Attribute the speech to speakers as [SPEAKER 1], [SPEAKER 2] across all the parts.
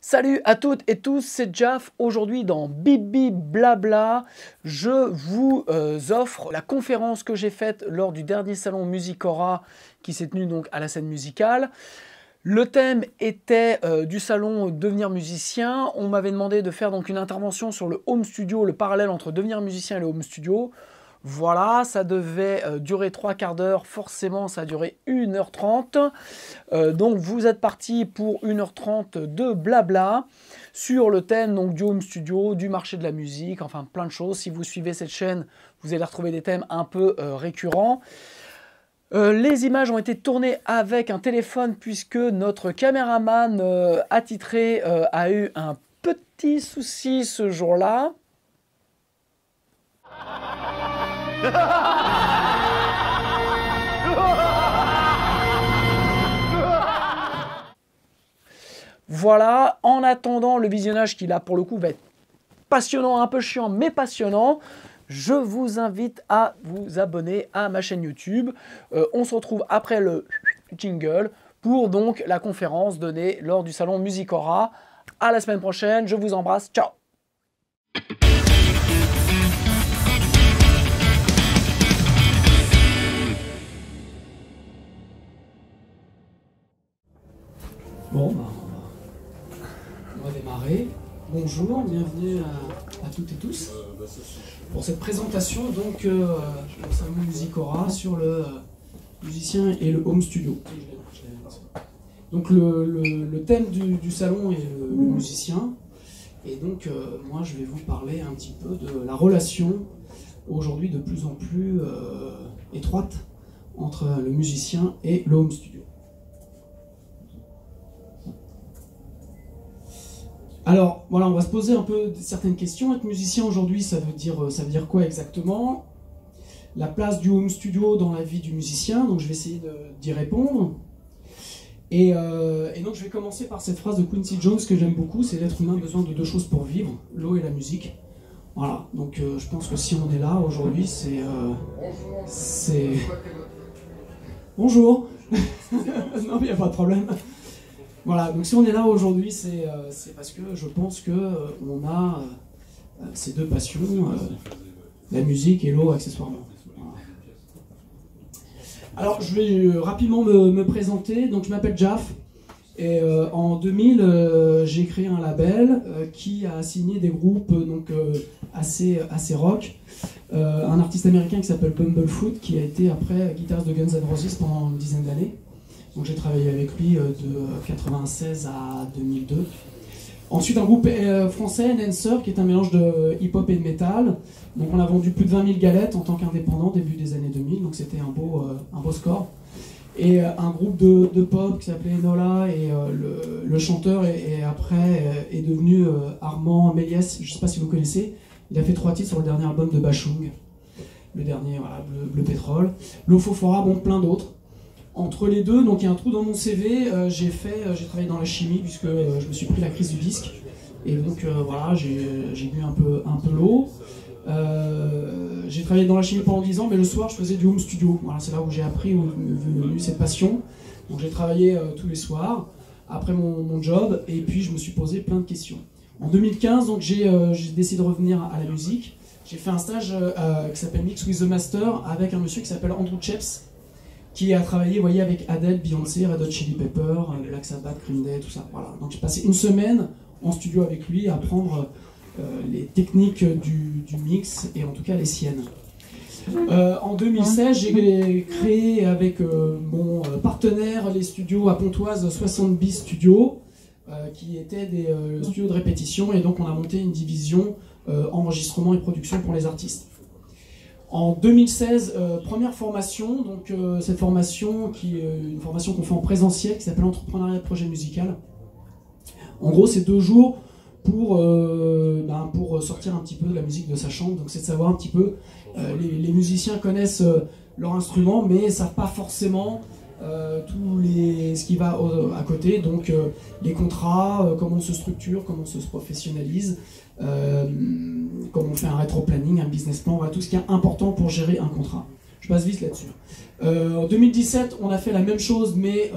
[SPEAKER 1] Salut à toutes et tous, c'est Jaf. Aujourd'hui dans Bibi Blabla, je vous offre la conférence que j'ai faite lors du dernier salon Musicora qui s'est tenu donc à la scène musicale. Le thème était du salon devenir musicien. On m'avait demandé de faire donc une intervention sur le home studio, le parallèle entre devenir musicien et le home studio. Voilà, ça devait durer 3/4 d'heure, forcément ça a duré 1h30. Donc vous êtes parti pour 1h30 de blabla sur le thème donc, du home studio, du marché de la musique, enfin plein de choses. Si vous suivez cette chaîne, vous allez retrouver des thèmes un peu récurrents. Les images ont été tournées avec un téléphone puisque notre caméraman attitré a eu un petit souci ce jour-là. Voilà, en attendant le visionnage qui là pour le coup va être passionnant, un peu chiant mais passionnant, je vous invite à vous abonner à ma chaîne YouTube. On se retrouve après le jingle pour donc la conférence donnée lors du salon Musicora. À la semaine prochaine, je vous embrasse, ciao. Bon, bah, on va démarrer. Bonjour, bienvenue à toutes et tous pour cette présentation donc au salon Musicora sur le musicien et le home studio. Donc le thème du salon est le musicien et donc moi je vais vous parler un petit peu de la relation aujourd'hui de plus en plus étroite entre le musicien et le home studio. Alors, voilà, on va se poser un peu certaines questions. Être musicien aujourd'hui, ça veut dire quoi exactement? La place du home studio dans la vie du musicien, donc je vais essayer d'y répondre. Et donc je vais commencer par cette phrase de Quincy Jones que j'aime beaucoup, c'est l'être humain a besoin de deux choses pour vivre, l'eau et la musique. Voilà, donc je pense que si on est là aujourd'hui, c'est... Bonjour. Non, il n'y a pas de problème. Voilà, donc si on est là aujourd'hui, c'est parce que je pense qu'on a ces deux passions, la musique et l'eau accessoirement. Voilà. Alors je vais rapidement me présenter, donc je m'appelle Jaf, et en 2000 j'ai créé un label qui a signé des groupes donc, assez rock. Un artiste américain qui s'appelle Bumblefoot, qui a été après guitariste de Guns N' Roses pendant une dizaine d'années. Donc j'ai travaillé avec lui de 96 à 2002. Ensuite un groupe français, Nancer, qui est un mélange de hip-hop et de métal. Donc on a vendu plus de 20 000 galettes en tant qu'indépendant début des années 2000, donc c'était un beau score. Et un groupe de pop qui s'appelait Enola, et le chanteur après est devenu Armand Méliès, je ne sais pas si vous connaissez. Il a fait 3 titres sur le dernier album de Bachung. Le dernier, voilà, Bleu Pétrole. Lofofora, bon, plein d'autres. Entre les deux, donc il y a un trou dans mon CV, j'ai travaillé dans la chimie puisque je me suis pris la crise du disque. Et donc voilà, j'ai bu un peu l'eau. J'ai travaillé dans la chimie pendant 10 ans, mais le soir je faisais du home studio. Voilà, c'est là où j'ai appris, où est venue cette passion. Donc j'ai travaillé tous les soirs, après mon job, et puis je me suis posé plein de questions. En 2015, donc j'ai décidé de revenir à la musique. J'ai fait un stage qui s'appelle Mix with the Master avec un monsieur qui s'appelle Andrew Cheps, qui a travaillé, vous voyez, avec Adele, Beyoncé, Red Hot Chili Pepper, Black Sabbath, Green Day, tout ça. Voilà. Donc j'ai passé une semaine en studio avec lui à apprendre les techniques du mix et en tout cas les siennes. En 2016, j'ai créé avec mon partenaire les studios à Pontoise 60 bis Studios, qui étaient des studios de répétition, et donc on a monté une division enregistrement et production pour les artistes. En 2016, première formation, donc cette formation qui est une formation qu'on fait en présentiel qui s'appelle Entrepreneuriat de projet musical. En gros, c'est 2 jours pour sortir un petit peu de la musique de sa chambre. Donc c'est de savoir un petit peu, les musiciens connaissent leur instrument mais ne savent pas forcément ce qui va à côté, donc les contrats, comment on se structure, comment on se professionnalise, comment on fait un rétro-planning, un business plan, voilà tout ce qui est important pour gérer un contrat. Je passe vite là-dessus. En 2017, on a fait la même chose, mais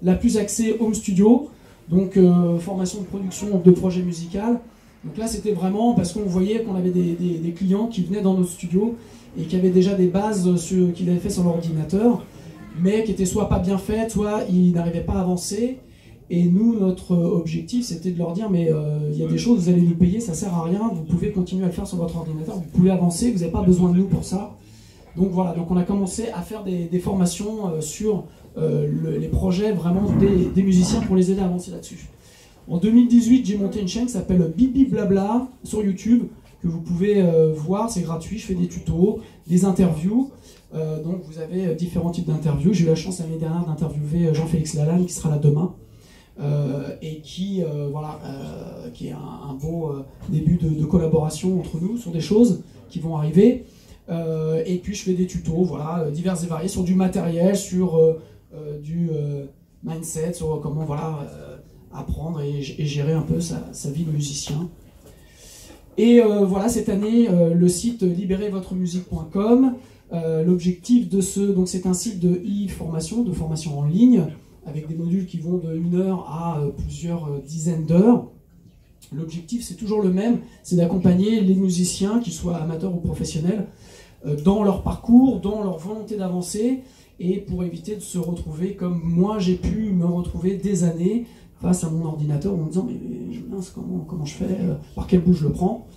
[SPEAKER 1] la plus axée home studio. Donc formation de production de projet musical. Donc là c'était vraiment parce qu'on voyait qu'on avait des clients qui venaient dans notre studio et qui avaient déjà des bases qu'ils avaient fait sur leur ordinateur, mais qui étaient soit pas bien faites, soit ils n'arrivaient pas à avancer. Et nous, notre objectif, c'était de leur dire, mais il y a des choses, vous allez nous payer, ça sert à rien, vous pouvez continuer à le faire sur votre ordinateur, vous pouvez avancer, vous n'avez pas besoin de nous pour ça. Donc voilà, donc on a commencé à faire des formations sur les projets vraiment des musiciens pour les aider à avancer là-dessus. En 2018, j'ai monté une chaîne qui s'appelle Bibi Blabla sur YouTube, que vous pouvez voir, c'est gratuit, je fais des tutos, des interviews. Donc vous avez différents types d'interviews. J'ai eu la chance l'année dernière d'interviewer Jean-Félix Lalanne qui sera là demain. Et qui est un beau début de collaboration entre nous sur des choses qui vont arriver. Et puis je fais des tutos voilà, divers et variés sur du matériel, sur du mindset, sur comment apprendre et gérer un peu sa vie de musicien. Et voilà, cette année, le site libérezvotremusique.com, l'objectif de donc c'est un site de e-formation, de formation en ligne, avec des modules qui vont de 1 heure à plusieurs dizaines d'heures. L'objectif, c'est toujours le même, c'est d'accompagner les musiciens, qu'ils soient amateurs ou professionnels, dans leur parcours, dans leur volonté d'avancer, et pour éviter de se retrouver comme moi j'ai pu me retrouver des années face à mon ordinateur en me disant mais mince, comment je fais, par quel bout je le prends.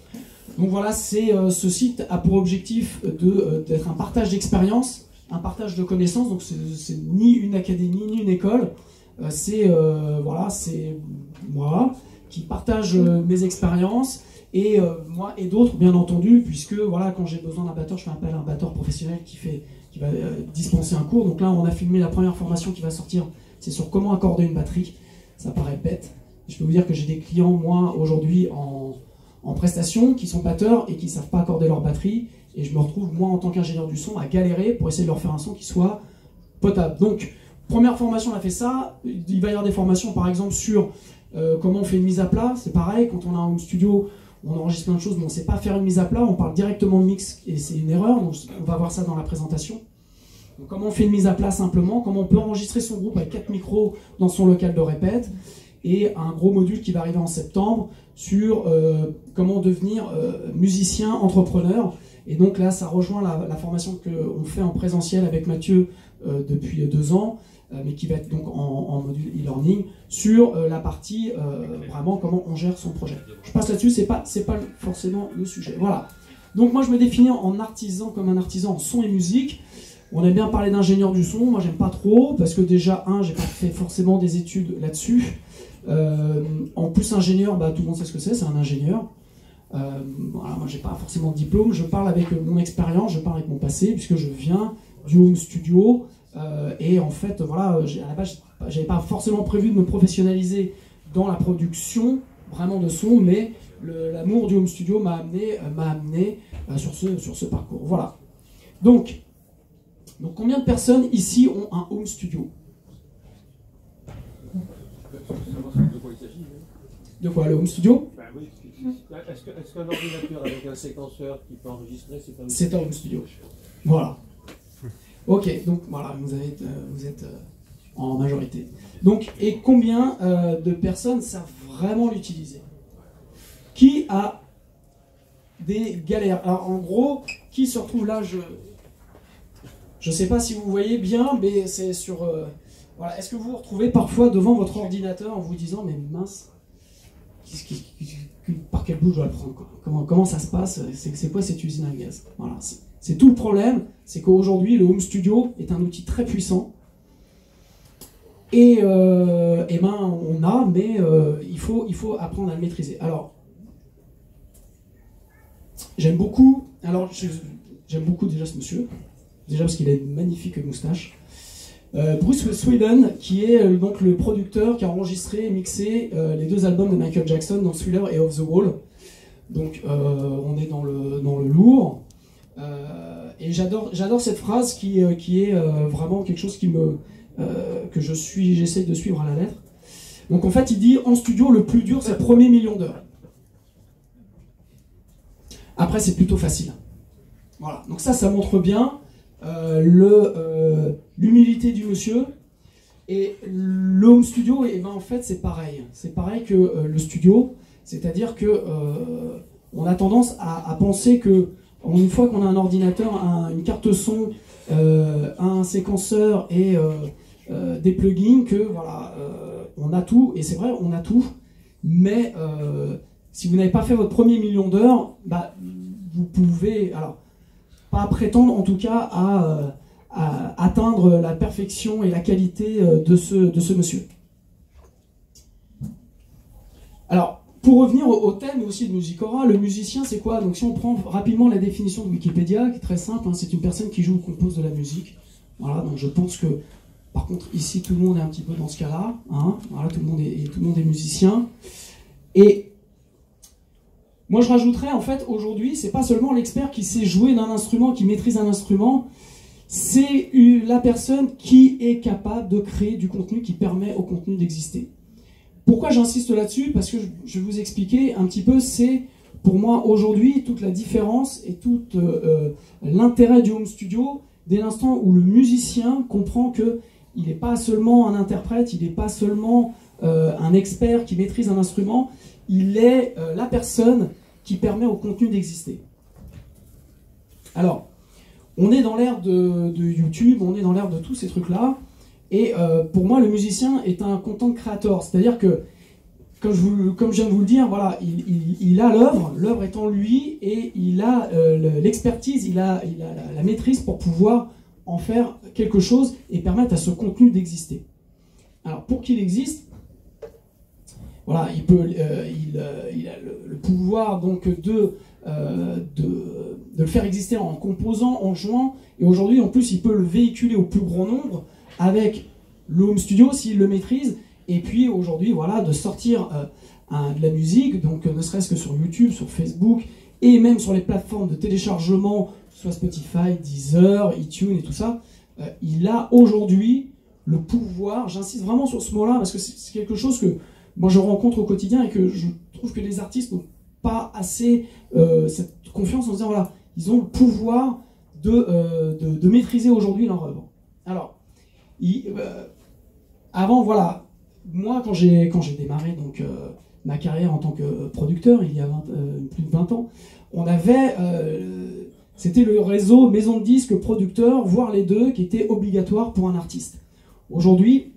[SPEAKER 1] Donc voilà, ce site a pour objectif d'être un partage d'expérience, un partage de connaissances, donc c'est ni une académie, ni une école, c'est moi qui partage mes expériences, et moi et d'autres bien entendu, puisque voilà, quand j'ai besoin d'un batteur, je fais appel à un batteur professionnel qui va dispenser un cours. Donc là on a filmé la première formation qui va sortir, c'est sur comment accorder une batterie. Ça paraît bête, je peux vous dire que j'ai des clients moi aujourd'hui en prestation qui sont batteurs et qui ne savent pas accorder leur batterie, et je me retrouve moi en tant qu'ingénieur du son à galérer pour essayer de leur faire un son qui soit potable. Donc première formation, on a fait ça. Il va y avoir des formations par exemple sur comment on fait une mise à plat. C'est pareil, quand on a un home studio, on enregistre plein de choses mais on ne sait pas faire une mise à plat, on parle directement de mix et c'est une erreur, donc on va voir ça dans la présentation. Donc, comment on fait une mise à plat simplement, comment on peut enregistrer son groupe avec 4 micros dans son local de répète, et un gros module qui va arriver en septembre sur comment devenir musicien, entrepreneur. Et donc là, ça rejoint la formation qu'on fait en présentiel avec Mathieu depuis 2 ans, mais qui va être donc en module e-learning, sur la partie vraiment comment on gère son projet. Je passe là-dessus, c'est pas forcément le sujet. Voilà. Donc moi, je me définis en artisan, comme un artisan en son et musique. On aime bien parler d'ingénieur du son, moi j'aime pas trop, parce que déjà, j'ai pas fait forcément des études là-dessus. En plus, ingénieur, tout le monde sait ce que c'est un ingénieur. Voilà, moi j'ai pas forcément de diplôme, je parle avec mon expérience, je parle avec mon passé, puisque je viens du home studio, et en fait, voilà, à la base, j'avais pas forcément prévu de me professionnaliser dans la production, vraiment de son, mais l'amour du home studio m'a amené sur ce parcours. Voilà. Donc, combien de personnes ici ont un home studio? De quoi, le home studio?
[SPEAKER 2] Oui. Est-ce qu'un ordinateur avec un séquenceur qui peut enregistrer,
[SPEAKER 1] c'est un home studio? Voilà. Ok, donc voilà, vous êtes en majorité. Donc, et combien de personnes savent vraiment l'utiliser? Qui a des galères? Alors en gros, qui se retrouve là? Je ne sais pas si vous voyez bien, mais c'est sur... voilà. Est-ce que vous vous retrouvez parfois devant votre ordinateur en vous disant, mais mince, par quel bout je dois le prendre, quoi. Comment ça se passe? C'est quoi cette usine à gaz? Voilà. C'est tout le problème, c'est qu'aujourd'hui, le home studio est un outil très puissant. Et mais il faut apprendre à le maîtriser. Alors, j'aime beaucoup déjà ce monsieur. Déjà parce qu'il a une magnifique moustache. Bruce Sweden, qui est donc le producteur qui a enregistré et mixé les 2 albums de Michael Jackson, donc Thriller et Off the Wall. Donc on est dans le lourd. Et j'adore cette phrase qui est vraiment quelque chose que j'essaie de suivre à la lettre. Donc en fait il dit, en studio le plus dur c'est le premier million d'heures. Après c'est plutôt facile. Voilà, donc ça montre bien l'humilité du monsieur, Et le home studio, et ben en fait c'est pareil. C'est pareil que le studio, c'est-à-dire que on a tendance à penser que une fois qu'on a un ordinateur, une carte son, un séquenceur et des plugins, que voilà, on a tout. Et c'est vrai, on a tout. Mais si vous n'avez pas fait votre premier million d'heures, bah, vous pouvez, alors pas prétendre en tout cas à atteindre la perfection et la qualité de ce monsieur. Alors, pour revenir au thème aussi de Musicora, le musicien c'est quoi? Donc si on prend rapidement la définition de Wikipédia, qui est très simple, hein, c'est une personne qui joue ou compose de la musique. Voilà, donc je pense que, par contre, ici tout le monde est un petit peu dans ce cas-là, hein, voilà, tout le monde est musicien. Et moi je rajouterais, en fait, aujourd'hui, c'est pas seulement l'expert qui sait jouer d'un instrument, qui maîtrise un instrument, c'est la personne qui est capable de créer du contenu qui permet au contenu d'exister. Pourquoi j'insiste là-dessus? Parce que je vais vous expliquer un petit peu, c'est pour moi aujourd'hui toute la différence et tout l'intérêt du home studio dès l'instant où le musicien comprend qu'il n'est pas seulement un interprète, il n'est pas seulement un expert qui maîtrise un instrument, il est la personne qui permet au contenu d'exister. Alors, on est dans l'ère de YouTube, on est dans l'ère de tous ces trucs-là, et pour moi, le musicien est un content creator, c'est-à-dire que, comme je viens de vous le dire, voilà, il a l'œuvre est en lui, et il a l'expertise, il a la maîtrise pour pouvoir en faire quelque chose et permettre à ce contenu d'exister. Alors, pour qu'il existe, voilà, il a le pouvoir donc de le faire exister en composant, en jouant, et aujourd'hui en plus il peut le véhiculer au plus grand nombre avec le home studio s'il le maîtrise, et puis aujourd'hui voilà, de sortir de la musique, donc ne serait-ce que sur YouTube, sur Facebook, et même sur les plateformes de téléchargement, soit Spotify, Deezer, iTunes et tout ça, il a aujourd'hui le pouvoir, j'insiste vraiment sur ce mot-là, parce que c'est quelque chose que moi je rencontre au quotidien et que je trouve que les artistes n'ont pas assez cette confiance en se disant voilà, ils ont le pouvoir de maîtriser aujourd'hui leur œuvre. Alors, avant, voilà, moi quand j'ai démarré donc, ma carrière en tant que producteur, il y a plus de 20 ans, on avait, c'était le réseau maison de disques, producteur, voire les deux, qui était obligatoire pour un artiste. Aujourd'hui,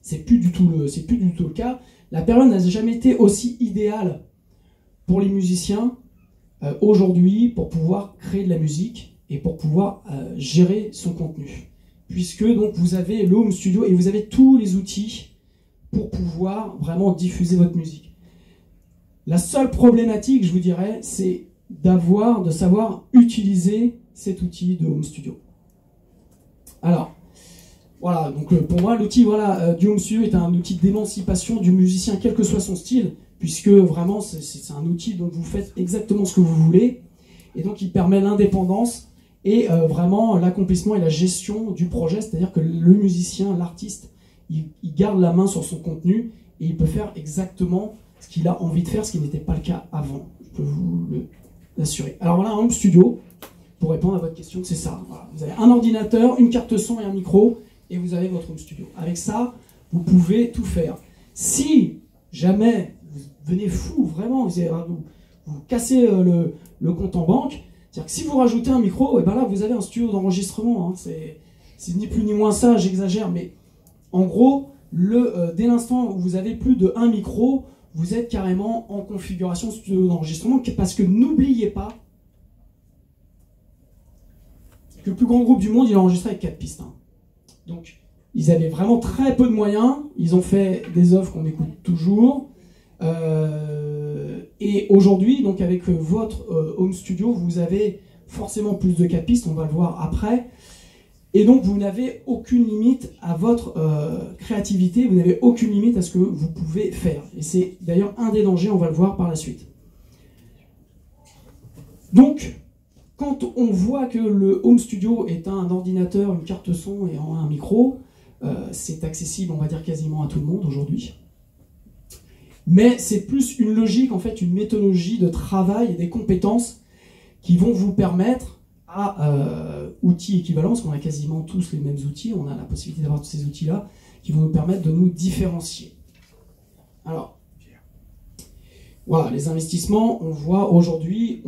[SPEAKER 1] c'est plus du tout le cas. La période n'a jamais été aussi idéale pour les musiciens aujourd'hui pour pouvoir créer de la musique et pour pouvoir gérer son contenu. Puisque donc vous avez le home studio et vous avez tous les outils pour pouvoir vraiment diffuser votre musique. La seule problématique, je vous dirais, c'est de savoir utiliser cet outil de home studio. Alors, voilà, donc pour moi, l'outil du home studio est un outil d'émancipation du musicien, quel que soit son style, puisque vraiment, c'est un outil dont vous faites exactement ce que vous voulez, et donc il permet l'indépendance et vraiment l'accomplissement et la gestion du projet, c'est-à-dire que le musicien, l'artiste, il garde la main sur son contenu, et il peut faire exactement ce qu'il a envie de faire, ce qui n'était pas le cas avant, je peux vous l'assurer. Alors voilà, un home studio, pour répondre à votre question, c'est ça. Voilà. Vous avez un ordinateur, une carte son et un micro, et vous avez votre home studio. Avec ça, vous pouvez tout faire. Si jamais vous devenez fou, vraiment, vous cassez le compte en banque, c'est-à-dire que si vous rajoutez un micro, et ben là vous avez un studio d'enregistrement. Hein, c'est ni plus ni moins ça, j'exagère, mais en gros, dès l'instant où vous avez plus de un micro, vous êtes carrément en configuration studio d'enregistrement, parce que n'oubliez pas que le plus grand groupe du monde, il a enregistré avec 4 pistes. Hein. Donc, ils avaient vraiment très peu de moyens. Ils ont fait des œuvres qu'on écoute toujours. Et aujourd'hui, donc avec votre home studio, vous avez forcément plus de 4 pistes. On va le voir après. Et donc, vous n'avez aucune limite à votre créativité. Vous n'avez aucune limite à ce que vous pouvez faire. Et c'est d'ailleurs un des dangers. On va le voir par la suite. Donc, quand on voit que le home studio est un ordinateur, une carte son et un micro, c'est accessible, on va dire, quasiment à tout le monde aujourd'hui. Mais c'est plus une logique, en fait, une méthodologie de travail et des compétences qui vont vous permettre, à outils équivalents, parce qu'on a quasiment tous les mêmes outils, on a la possibilité d'avoir tous ces outils-là qui vont nous permettre de nous différencier. Alors, voilà, les investissements, on voit aujourd'hui,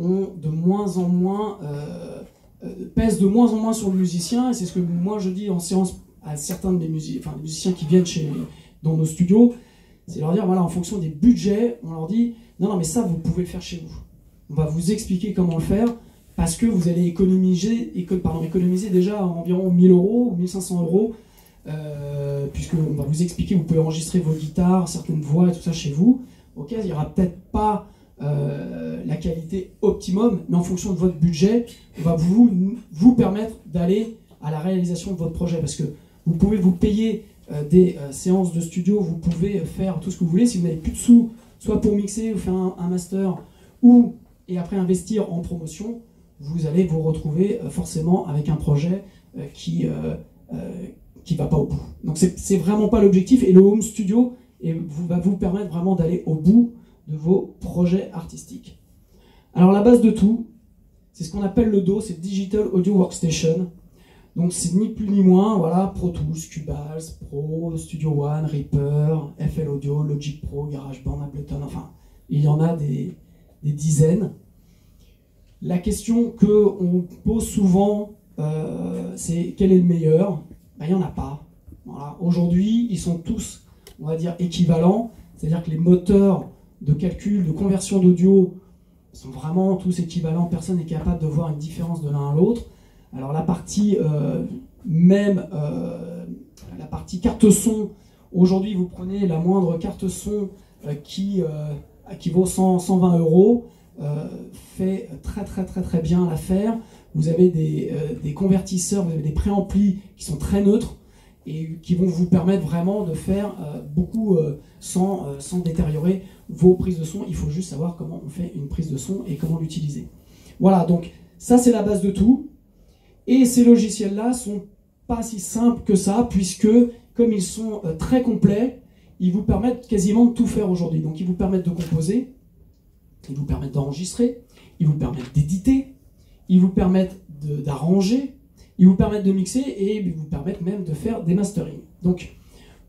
[SPEAKER 1] pèsent de moins en moins sur le musicien, et c'est ce que moi je dis en séance à certains de mes musiciens qui viennent dans nos studios, c'est leur dire, voilà, en fonction des budgets, on leur dit, non, mais ça, vous pouvez le faire chez vous. On va vous expliquer comment le faire, parce que vous allez économiser déjà environ 1000 euros ou 1500 euros, puisqu'on va vous expliquer, vous pouvez enregistrer vos guitares, certaines voix et tout ça chez vous. Ok, il n'y aura peut-être pas la qualité optimum, mais en fonction de votre budget, on va vous permettre d'aller à la réalisation de votre projet, parce que vous pouvez vous payer des séances de studio, vous pouvez faire tout ce que vous voulez. Si vous n'avez plus de sous, soit pour mixer ou faire un master, et après investir en promotion, vous allez vous retrouver forcément avec un projet qui va pas au bout. Donc c'est vraiment pas l'objectif, et le home studio va vous permettre vraiment d'aller au bout de vos projets artistiques. Alors la base de tout, c'est ce qu'on appelle le DAW, c'est Digital Audio Workstation. Donc c'est ni plus ni moins, voilà, Pro Tools, Cubase, Pro, Studio One, Reaper, FL Audio, Logic Pro, GarageBand, Ableton, enfin, il y en a des dizaines. La question qu'on pose souvent, c'est quel est le meilleur? Ben, il n'y en a pas. Voilà. Aujourd'hui, ils sont tous, on va dire, équivalents, c'est-à-dire que les moteurs de calcul, de conversion d'audio sont vraiment tous équivalents, personne n'est capable de voir une différence de l'un à l'autre. Alors la partie la partie carte son, aujourd'hui vous prenez la moindre carte son qui vaut 120 euros, fait très bien l'affaire. Vous avez des convertisseurs, vous avez des préamplis qui sont très neutres et qui vont vous permettre vraiment de faire beaucoup sans détériorer vos prises de son. Il faut juste savoir comment on fait une prise de son et comment l'utiliser. Voilà, donc ça c'est la base de tout. Et ces logiciels-là sont pas si simples que ça, puisque comme ils sont très complets, ils vous permettent quasiment de tout faire aujourd'hui. Donc ils vous permettent de composer, ils vous permettent d'enregistrer, ils vous permettent d'éditer, ils vous permettent d'arranger, ils vous permettent de mixer et ils vous permettent même de faire des masterings. Donc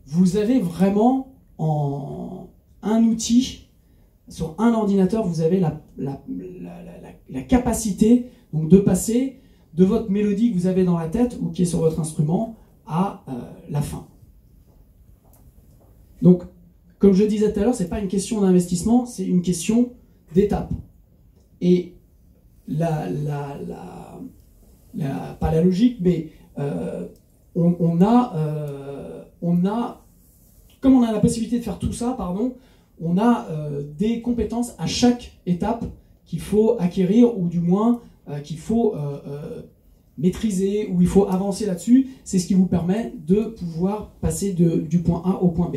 [SPEAKER 1] vous avez vraiment un outil, sur un ordinateur, vous avez la capacité donc, de passer de votre mélodie que vous avez dans la tête ou qui est sur votre instrument à la fin. Donc, comme je disais tout à l'heure, ce n'est pas une question d'investissement, c'est une question d'étape. Et pas la logique, mais comme on a la possibilité de faire tout ça, on a des compétences à chaque étape qu'il faut acquérir, ou du moins qu'il faut maîtriser, ou il faut avancer là-dessus. C'est ce qui vous permet de pouvoir passer du point A au point B.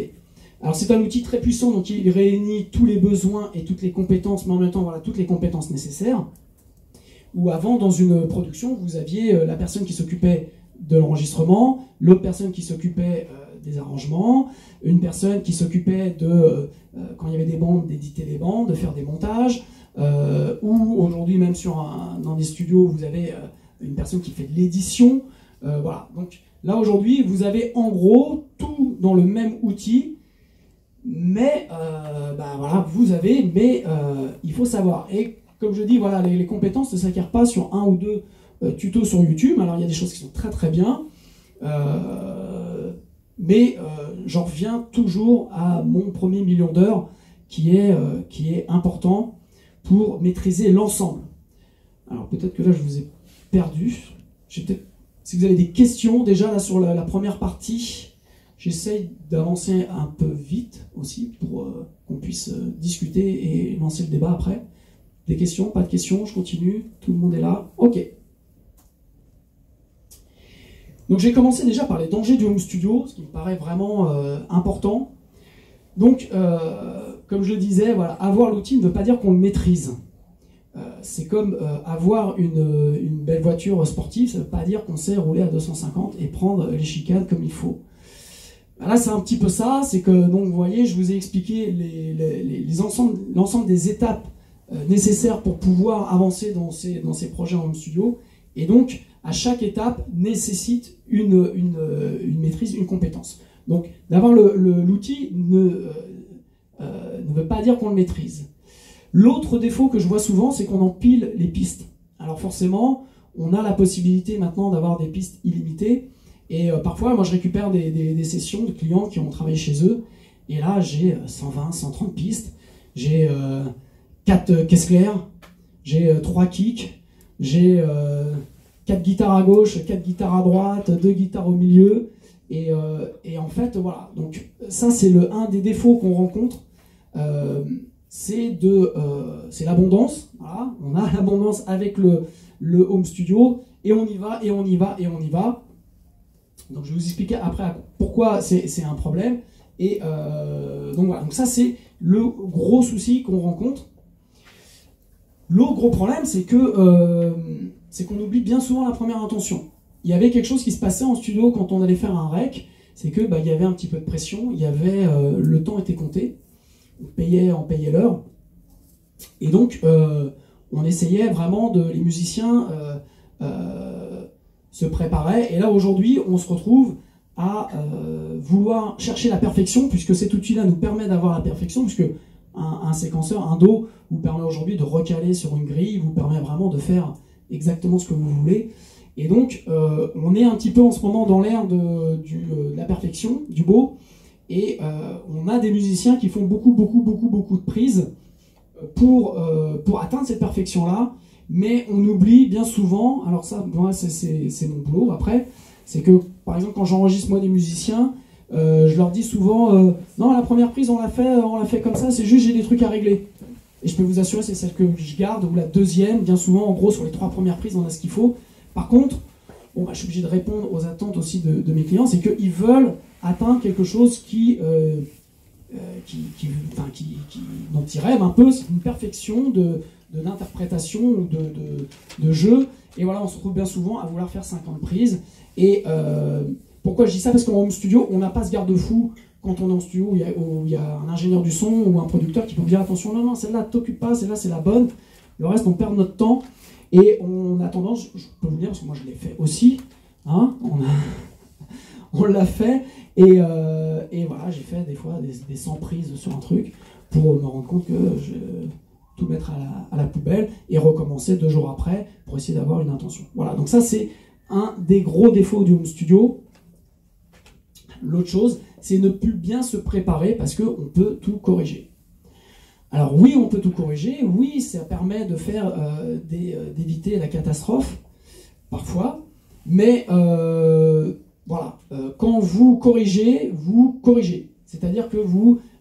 [SPEAKER 1] Alors c'est un outil très puissant, donc il réunit tous les besoins et toutes les compétences, mais en même temps voilà, toutes les compétences nécessaires. Où avant, dans une production, vous aviez la personne qui s'occupait de l'enregistrement, l'autre personne qui s'occupait des arrangements, une personne qui s'occupait de, quand il y avait des bandes, d'éditer des bandes, de faire des montages, ou aujourd'hui même dans des studios, vous avez une personne qui fait de l'édition. Voilà. Donc là aujourd'hui, vous avez en gros tout dans le même outil, mais voilà, il faut savoir. Et comme je dis, voilà, les compétences ne s'acquièrent pas sur un ou deux tutos sur YouTube. Alors il y a des choses qui sont très bien, mais j'en reviens toujours à mon premier million d'heures qui est important pour maîtriser l'ensemble. Alors peut-être que là je vous ai perdu. Si vous avez des questions déjà là sur la première partie, j'essaye d'avancer un peu vite aussi pour qu'on puisse discuter et lancer le débat après. Des questions? Pas de questions? Je continue? Tout le monde est là? Ok. Donc j'ai commencé déjà par les dangers du home studio, ce qui me paraît vraiment important. Donc, comme je le disais, voilà, avoir l'outil ne veut pas dire qu'on le maîtrise. C'est comme avoir une belle voiture sportive, ça ne veut pas dire qu'on sait rouler à 250 et prendre les chicanes comme il faut. Là, c'est un petit peu ça, c'est que, donc, vous voyez, je vous ai expliqué l'ensemble des étapes nécessaires pour pouvoir avancer dans ces projets en home studio. Et donc, à chaque étape nécessite une maîtrise, une compétence. Donc, d'avoir l'outil ne veut pas dire qu'on le maîtrise. L'autre défaut que je vois souvent, c'est qu'on empile les pistes. Alors forcément, on a la possibilité maintenant d'avoir des pistes illimitées. Et parfois, moi, je récupère des sessions de clients qui ont travaillé chez eux. Et là, j'ai 120, 130 pistes. J'ai 4 caisses claires. J'ai 3 kicks. J'ai 4 guitares à gauche, 4 guitares à droite, 2 guitares au milieu. Et en fait, voilà. Donc ça, c'est un des défauts qu'on rencontre. C'est l'abondance. Voilà. On a l'abondance avec le home studio. Et on y va, et on y va, et on y va. Donc je vais vous expliquer après pourquoi c'est un problème. Et donc voilà. Donc ça, c'est le gros souci qu'on rencontre. L'autre gros problème, c'est qu'on oublie bien souvent la première intention. Il y avait quelque chose qui se passait en studio quand on allait faire un rec, c'est que il y avait un petit peu de pression, il y avait le temps était compté, on payait l'heure, et donc on essayait vraiment les musiciens se préparaient, et là aujourd'hui on se retrouve à vouloir chercher la perfection, puisque cet outil-là nous permet d'avoir la perfection, puisque un séquenceur, un DAW, vous permet aujourd'hui de recaler sur une grille, vous permet vraiment de faire exactement ce que vous voulez. Et donc, on est un petit peu en ce moment dans l'ère de la perfection, du beau, et on a des musiciens qui font beaucoup de prises pour atteindre cette perfection-là, mais on oublie bien souvent, alors ça, moi, c'est mon boulot après, c'est que, par exemple, quand j'enregistre moi des musiciens, je leur dis souvent non, la première prise on l'a fait comme ça, c'est juste j'ai des trucs à régler. Et je peux vous assurer c'est celle que je garde, ou la deuxième, bien souvent en gros sur les 3 premières prises on a ce qu'il faut. Par contre, bon, je suis obligé de répondre aux attentes aussi de mes clients, c'est qu'ils veulent atteindre quelque chose dont ils rêvent un peu, c'est une perfection d'interprétation ou de jeu. Et voilà, on se retrouve bien souvent à vouloir faire 50 prises. Et pourquoi je dis ça? Parce qu'en home studio, on n'a pas ce garde-fou quand on est en studio où il y a un ingénieur du son ou un producteur qui peut dire attention, non, celle-là, t'occupe pas, celle-là, c'est la bonne. Le reste, on perd notre temps. Et on a tendance, je peux vous le dire, parce que moi je l'ai fait aussi, hein, on l'a fait. Et voilà, j'ai fait des fois des 100 prises sur un truc pour me rendre compte que je tout mettre à la poubelle et recommencer 2 jours après pour essayer d'avoir une intention. Voilà, donc ça c'est un des gros défauts du home studio. L'autre chose, c'est ne plus bien se préparer parce qu'on peut tout corriger. Alors oui, on peut tout corriger, oui, ça permet de faire d'éviter la catastrophe, parfois, mais voilà, quand vous corrigez, c'est-à-dire que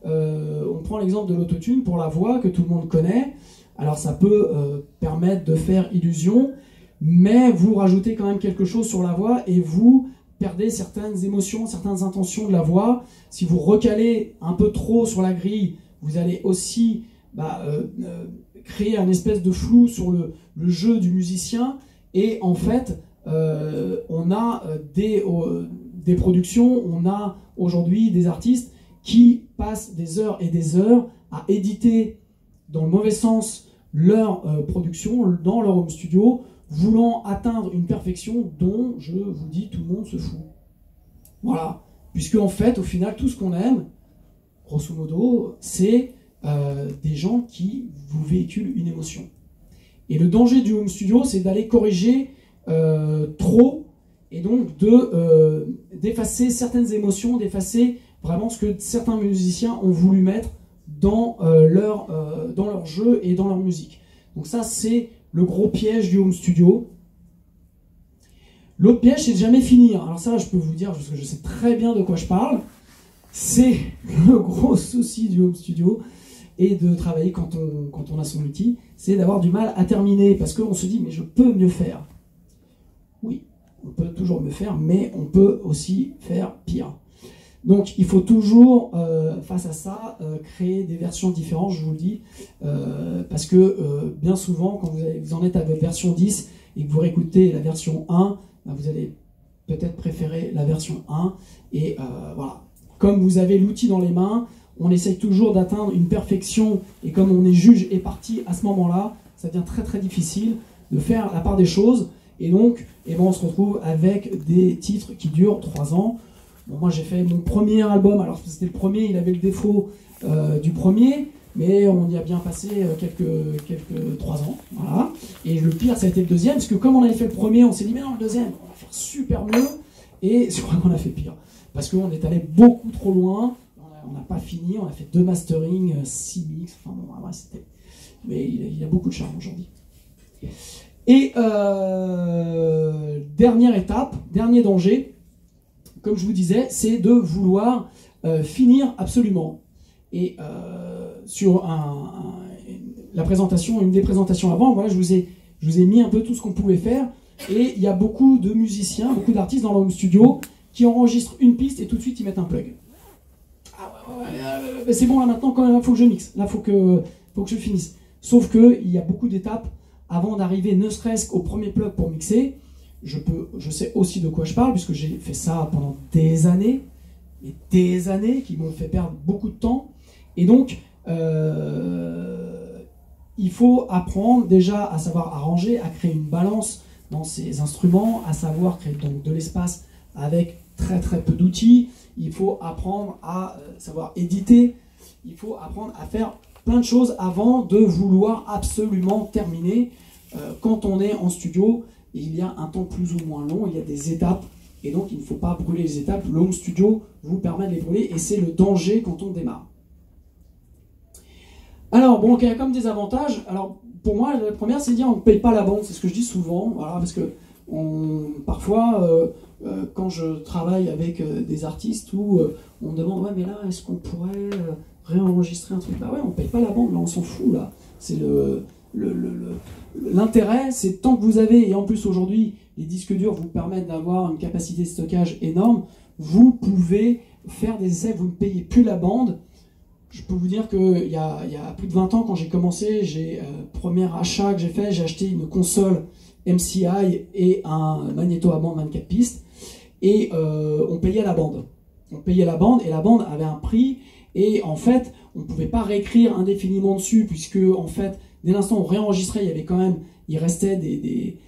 [SPEAKER 1] on prend l'exemple de l'autotune pour la voix que tout le monde connaît, alors ça peut permettre de faire illusion, mais vous rajoutez quand même quelque chose sur la voix et vous perdez certaines émotions, certaines intentions de la voix. Si vous recalez un peu trop sur la grille, vous allez aussi créer un espèce de flou sur le jeu du musicien. Et en fait, on a des productions, on a aujourd'hui des artistes qui passent des heures et des heures à éditer dans le mauvais sens leur production dans leur home studio, voulant atteindre une perfection dont, je vous dis, tout le monde se fout. Voilà. Puisque en fait, au final, tout ce qu'on aime, grosso modo, c'est des gens qui vous véhiculent une émotion. Et le danger du home studio, c'est d'aller corriger trop, et donc d'effacer certaines émotions, d'effacer vraiment ce que certains musiciens ont voulu mettre dans leur jeu et dans leur musique. Donc ça, c'est le gros piège du home studio. L'autre piège, c'est de jamais finir. Alors ça, je peux vous dire, parce que je sais très bien de quoi je parle, c'est le gros souci du home studio et de travailler quand on a son outil, c'est d'avoir du mal à terminer, parce qu'on se dit, mais je peux mieux faire. Oui, on peut toujours mieux faire, mais on peut aussi faire pire. Donc il faut toujours, face à ça, créer des versions différentes, je vous le dis, parce que bien souvent, quand vous en êtes à votre version 10 et que vous réécoutez la version 1, vous allez peut-être préférer la version 1. Et voilà, comme vous avez l'outil dans les mains, on essaye toujours d'atteindre une perfection, et comme on est juge et partie à ce moment-là, ça devient très très difficile de faire la part des choses. Et donc, eh ben, on se retrouve avec des titres qui durent 3 ans. Bon, moi, j'ai fait mon premier album. Alors, c'était le premier, il avait le défaut du premier, mais on y a bien passé quelques 3 ans. Voilà. Et le pire, ça a été le deuxième, parce que comme on avait fait le premier, on s'est dit, mais non, le deuxième, on va faire super mieux. Et je crois qu'on a fait pire. Parce qu'on est allé beaucoup trop loin. On n'a pas fini. On a fait 2 mastering, 6 mix. Enfin bon, ouais, c'était... Mais il y a beaucoup de charme aujourd'hui. Et dernière étape, dernier danger, comme je vous disais, c'est de vouloir finir absolument. Et sur la présentation, une des présentations avant, voilà, je vous ai mis un peu tout ce qu'on pouvait faire. Et il y a beaucoup de musiciens, beaucoup d'artistes dans leur home studio qui enregistrent une piste et tout de suite ils mettent un plug. Ah ouais, c'est bon là maintenant quand même, il faut que je mixe, là faut que je finisse. Sauf qu'il y a beaucoup d'étapes avant d'arriver ne serait-ce qu'au premier plug pour mixer. Je sais aussi de quoi je parle puisque j'ai fait ça pendant des années, qui m'ont fait perdre beaucoup de temps. Et donc il faut apprendre déjà à savoir arranger, à créer une balance dans ces instruments, à savoir créer donc de l'espace avec très très peu d'outils. Il faut apprendre à savoir éditer, il faut apprendre à faire plein de choses avant de vouloir absolument terminer. Quand on est en studio, il y a un temps plus ou moins long, il y a des étapes, et donc il ne faut pas brûler les étapes. Le home studio vous permet de les brûler, et c'est le danger quand on démarre. Alors, bon, il y a comme des avantages. Alors, pour moi, la première, c'est de dire on ne paye pas la bande, c'est ce que je dis souvent, voilà, parce que parfois, quand je travaille avec des artistes où on me demande, ouais, mais là, est-ce qu'on pourrait réenregistrer un truc là? Ouais, on ne paye pas la bande, là, on s'en fout, là. C'est l'intérêt, c'est tant que vous avez, et en plus aujourd'hui, les disques durs vous permettent d'avoir une capacité de stockage énorme, vous pouvez faire des essais, vous ne payez plus la bande. Je peux vous dire qu'il y a plus de 20 ans, quand j'ai commencé, premier achat que j'ai fait, j'ai acheté une console MCI et un magnéto à bande 24 pistes, et on payait la bande. On payait la bande, et la bande avait un prix, et en fait, on ne pouvait pas réécrire indéfiniment dessus, puisque en fait, dès l'instant où on réenregistrait, il restait des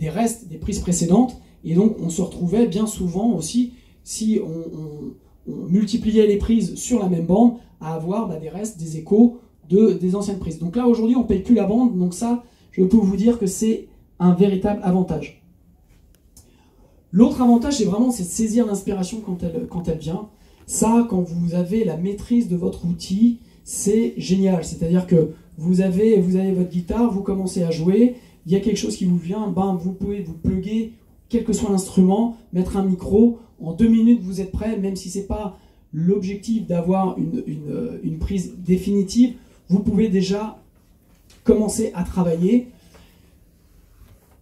[SPEAKER 1] restes des prises précédentes, et donc on se retrouvait bien souvent aussi, si on multipliait les prises sur la même bande, à avoir des restes, des échos des anciennes prises. Donc là, aujourd'hui, on ne paye plus la bande, donc ça, je peux vous dire que c'est un véritable avantage. L'autre avantage, c'est de saisir l'inspiration quand elle vient. Ça, quand vous avez la maîtrise de votre outil, c'est génial. C'est-à-dire que vous avez votre guitare, vous commencez à jouer, il y a quelque chose qui vous vient, vous pouvez vous plugger, quel que soit l'instrument, mettre un micro, en 2 minutes vous êtes prêt, même si ce n'est pas l'objectif d'avoir une prise définitive, vous pouvez déjà commencer à travailler.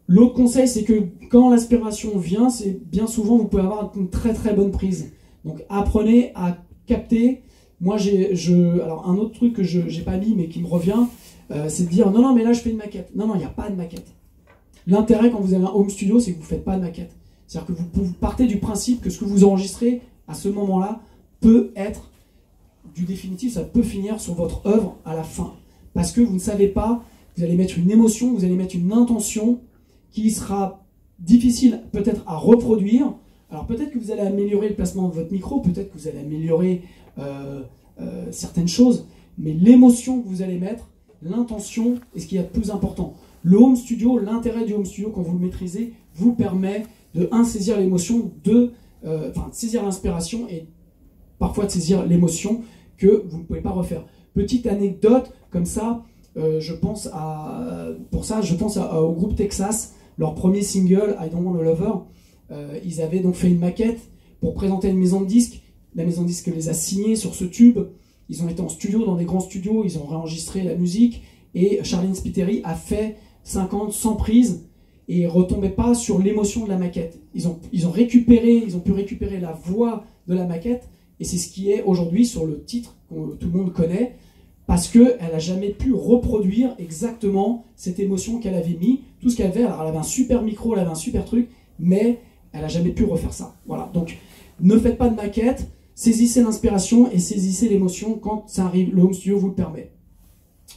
[SPEAKER 1] L'autre conseil, c'est que quand l'inspiration vient, c'est bien souvent vous pouvez avoir une très très bonne prise. Donc apprenez à capter. Moi, alors un autre truc que je n'ai pas mis mais qui me revient, c'est de dire non mais là je fais une maquette. Non, il n'y a pas de maquette. L'intérêt quand vous avez un home studio, c'est que vous ne faites pas de maquette. C'est-à-dire que vous partez du principe que ce que vous enregistrez à ce moment-là peut être du définitif, ça peut finir sur votre œuvre à la fin. Parce que vous ne savez pas, vous allez mettre une émotion, vous allez mettre une intention qui sera difficile peut-être à reproduire. Alors peut-être que vous allez améliorer le placement de votre micro, peut-être que vous allez améliorer certaines choses, mais l'émotion que vous allez mettre, l'intention est ce qu'il y a de plus important. Le home studio, l'intérêt du home studio quand vous le maîtrisez, vous permet de saisir l'émotion, de saisir l'inspiration et parfois de saisir l'émotion que vous ne pouvez pas refaire. Petite anecdote, comme ça, je pense au groupe Texas, leur premier single, I Don't Want a Lover. Ils avaient donc fait une maquette pour présenter une maison de disques. La maison de disques les a signés sur ce tube. Ils ont été en studio, dans des grands studios, ils ont réenregistré la musique et Charlene Spiteri a fait 50, 100 prises et retombait pas sur l'émotion de la maquette. Ils ont pu récupérer la voix de la maquette et c'est ce qui est aujourd'hui sur le titre que tout le monde connaît parce qu'elle n'a jamais pu reproduire exactement cette émotion qu'elle avait mis, tout ce qu'elle avait. Alors elle avait un super micro, elle avait un super truc, mais elle n'a jamais pu refaire ça. Voilà, donc ne faites pas de maquette, saisissez l'inspiration et saisissez l'émotion quand ça arrive, le home studio vous le permet.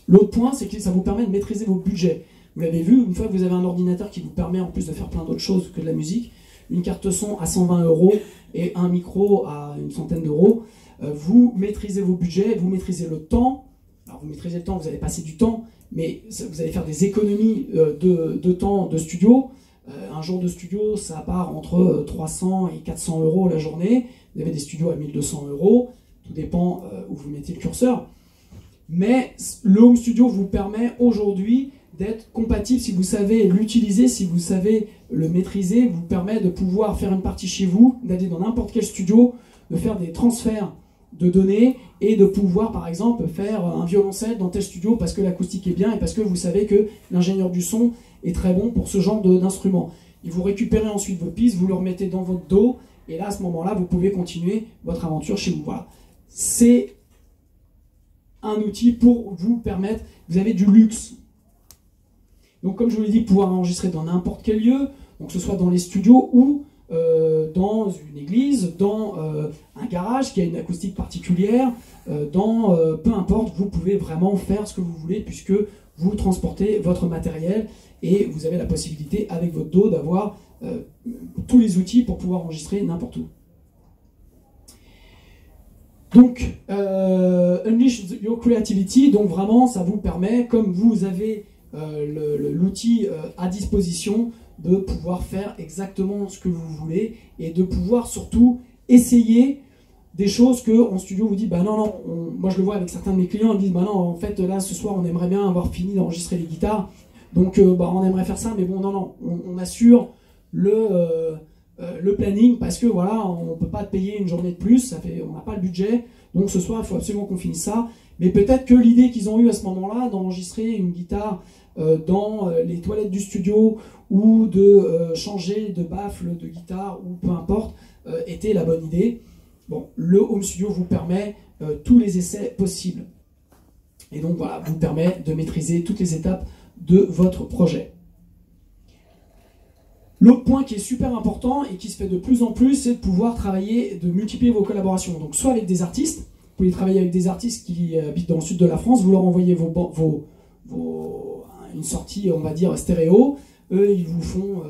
[SPEAKER 1] L'autre point, c'est que ça vous permet de maîtriser vos budgets. Vous l'avez vu, une fois que vous avez un ordinateur qui vous permet en plus de faire plein d'autres choses que de la musique, une carte son à 120 € et un micro à une centaine d'euros, vous maîtrisez vos budgets, vous maîtrisez le temps. Alors vous maîtrisez le temps, vous allez passer du temps, mais vous allez faire des économies de temps de studio. Un jour de studio, ça part entre 300 et 400 € la journée. Vous avez des studios à 1200 €, tout dépend où vous mettez le curseur. Mais le home studio vous permet aujourd'hui d'être compatible, si vous savez l'utiliser, si vous savez le maîtriser, vous permet de pouvoir faire une partie chez vous, d'aller dans n'importe quel studio, de faire des transferts de données et de pouvoir par exemple faire un violoncelle dans tel studio parce que l'acoustique est bien et parce que vous savez que l'ingénieur du son est très bon pour ce genre d'instrument. Et vous récupérez ensuite vos pistes, vous le remettez dans votre dos et là à ce moment-là vous pouvez continuer votre aventure chez vous. Voilà. C'est un outil pour vous permettre, vous avez du luxe. Donc comme je vous l'ai dit, pouvoir enregistrer dans n'importe quel lieu, donc que ce soit dans les studios ou dans une église, dans un garage qui a une acoustique particulière, peu importe, vous pouvez vraiment faire ce que vous voulez puisque vous transportez votre matériel et vous avez la possibilité avec votre dos d'avoir tous les outils pour pouvoir enregistrer n'importe où. Donc, Unleash Your Creativity, donc vraiment ça vous permet, comme vous avez l'outil à disposition, de pouvoir faire exactement ce que vous voulez et de pouvoir surtout essayer des choses que en studio vous dites bah non, moi je le vois avec certains de mes clients, ils disent bah non, en fait là ce soir on aimerait bien avoir fini d'enregistrer les guitares, donc bah, on aimerait faire ça, mais bon non, on assure le planning parce que voilà, on peut pas te payer une journée de plus, on n'a pas le budget, donc ce soir il faut absolument qu'on finisse ça. Mais peut-être que l'idée qu'ils ont eue à ce moment-là d'enregistrer une guitare dans les toilettes du studio ou de changer de baffle de guitare ou peu importe était la bonne idée. Bon, le home studio vous permet tous les essais possibles et donc voilà, vous permet de maîtriser toutes les étapes de votre projet. L'autre point qui est super important et qui se fait de plus en plus, c'est de pouvoir travailler, de multiplier vos collaborations. Donc soit avec des artistes, vous pouvez travailler avec des artistes qui habitent dans le sud de la France, vous leur envoyez une sortie, on va dire, stéréo, eux ils vous font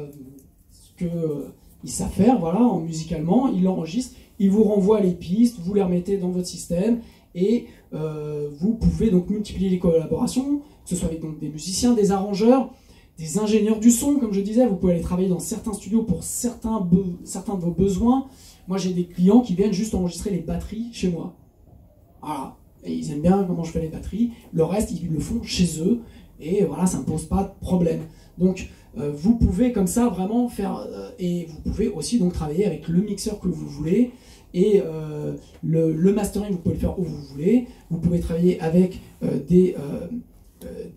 [SPEAKER 1] ce qu'ils savent faire, voilà, musicalement, ils l'enregistrent, ils vous renvoient les pistes, vous les remettez dans votre système, et vous pouvez donc multiplier les collaborations, que ce soit avec donc, des musiciens, des arrangeurs, des ingénieurs du son, comme je disais, vous pouvez aller travailler dans certains studios pour certains de vos besoins. Moi j'ai des clients qui viennent juste enregistrer les batteries chez moi. Voilà, et ils aiment bien comment je fais les batteries, le reste ils le font chez eux, et voilà, ça ne pose pas de problème. Donc vous pouvez comme ça vraiment faire, et vous pouvez aussi donc travailler avec le mixeur que vous voulez, et le mastering vous pouvez le faire où vous voulez, vous pouvez travailler avec des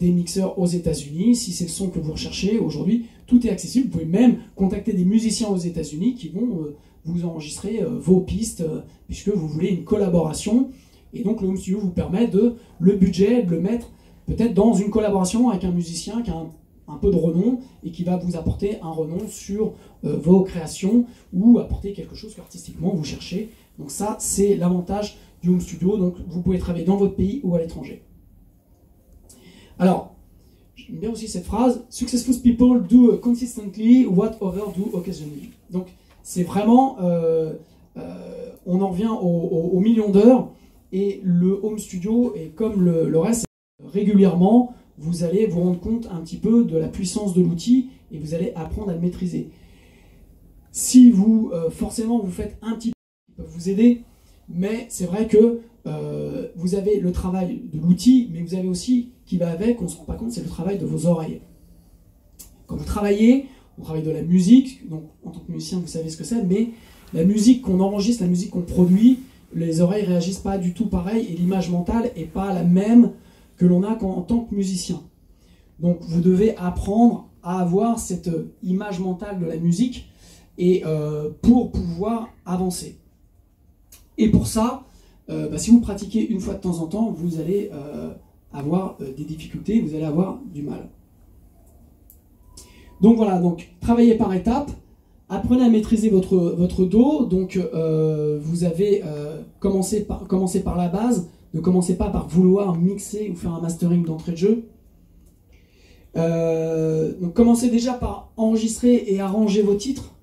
[SPEAKER 1] mixeurs aux États-Unis, si c'est le son que vous recherchez aujourd'hui, tout est accessible, vous pouvez même contacter des musiciens aux États-Unis qui vont vous enregistrer vos pistes, puisque vous voulez une collaboration. Et donc le home studio vous permet le budget, de le mettre peut-être dans une collaboration avec un musicien qui a un peu de renom et qui va vous apporter un renom sur vos créations ou apporter quelque chose qu'artistiquement vous cherchez. Donc ça, c'est l'avantage du home studio. Donc vous pouvez travailler dans votre pays ou à l'étranger. Alors, j'aime bien aussi cette phrase, « Successful people do consistently what others do occasionally ». Donc c'est vraiment, on en revient aux millions d'heures. Et le home studio, et comme le reste, régulièrement, vous allez vous rendre compte un petit peu de la puissance de l'outil et vous allez apprendre à le maîtriser. Si vous, forcément, vous faites un petit peu, qui peut vous aider, mais c'est vrai que vous avez le travail de l'outil, mais vous avez aussi, qui va avec, on ne se rend pas compte, c'est le travail de vos oreilles. Quand vous travaillez, on travaille de la musique, donc en tant que musicien, vous savez ce que c'est, mais la musique qu'on enregistre, la musique qu'on produit, les oreilles ne réagissent pas du tout pareil et l'image mentale n'est pas la même que l'on a en tant que musicien. Donc vous devez apprendre à avoir cette image mentale de la musique et pour pouvoir avancer. Et pour ça, si vous pratiquez une fois de temps en temps, vous allez avoir des difficultés, vous allez avoir du mal. Donc voilà, donc travaillez par étapes. Apprenez à maîtriser votre dos, donc vous avez commencé par la base, ne commencez pas par vouloir mixer ou faire un mastering d'entrée de jeu. Donc commencez déjà par enregistrer et arranger vos titres.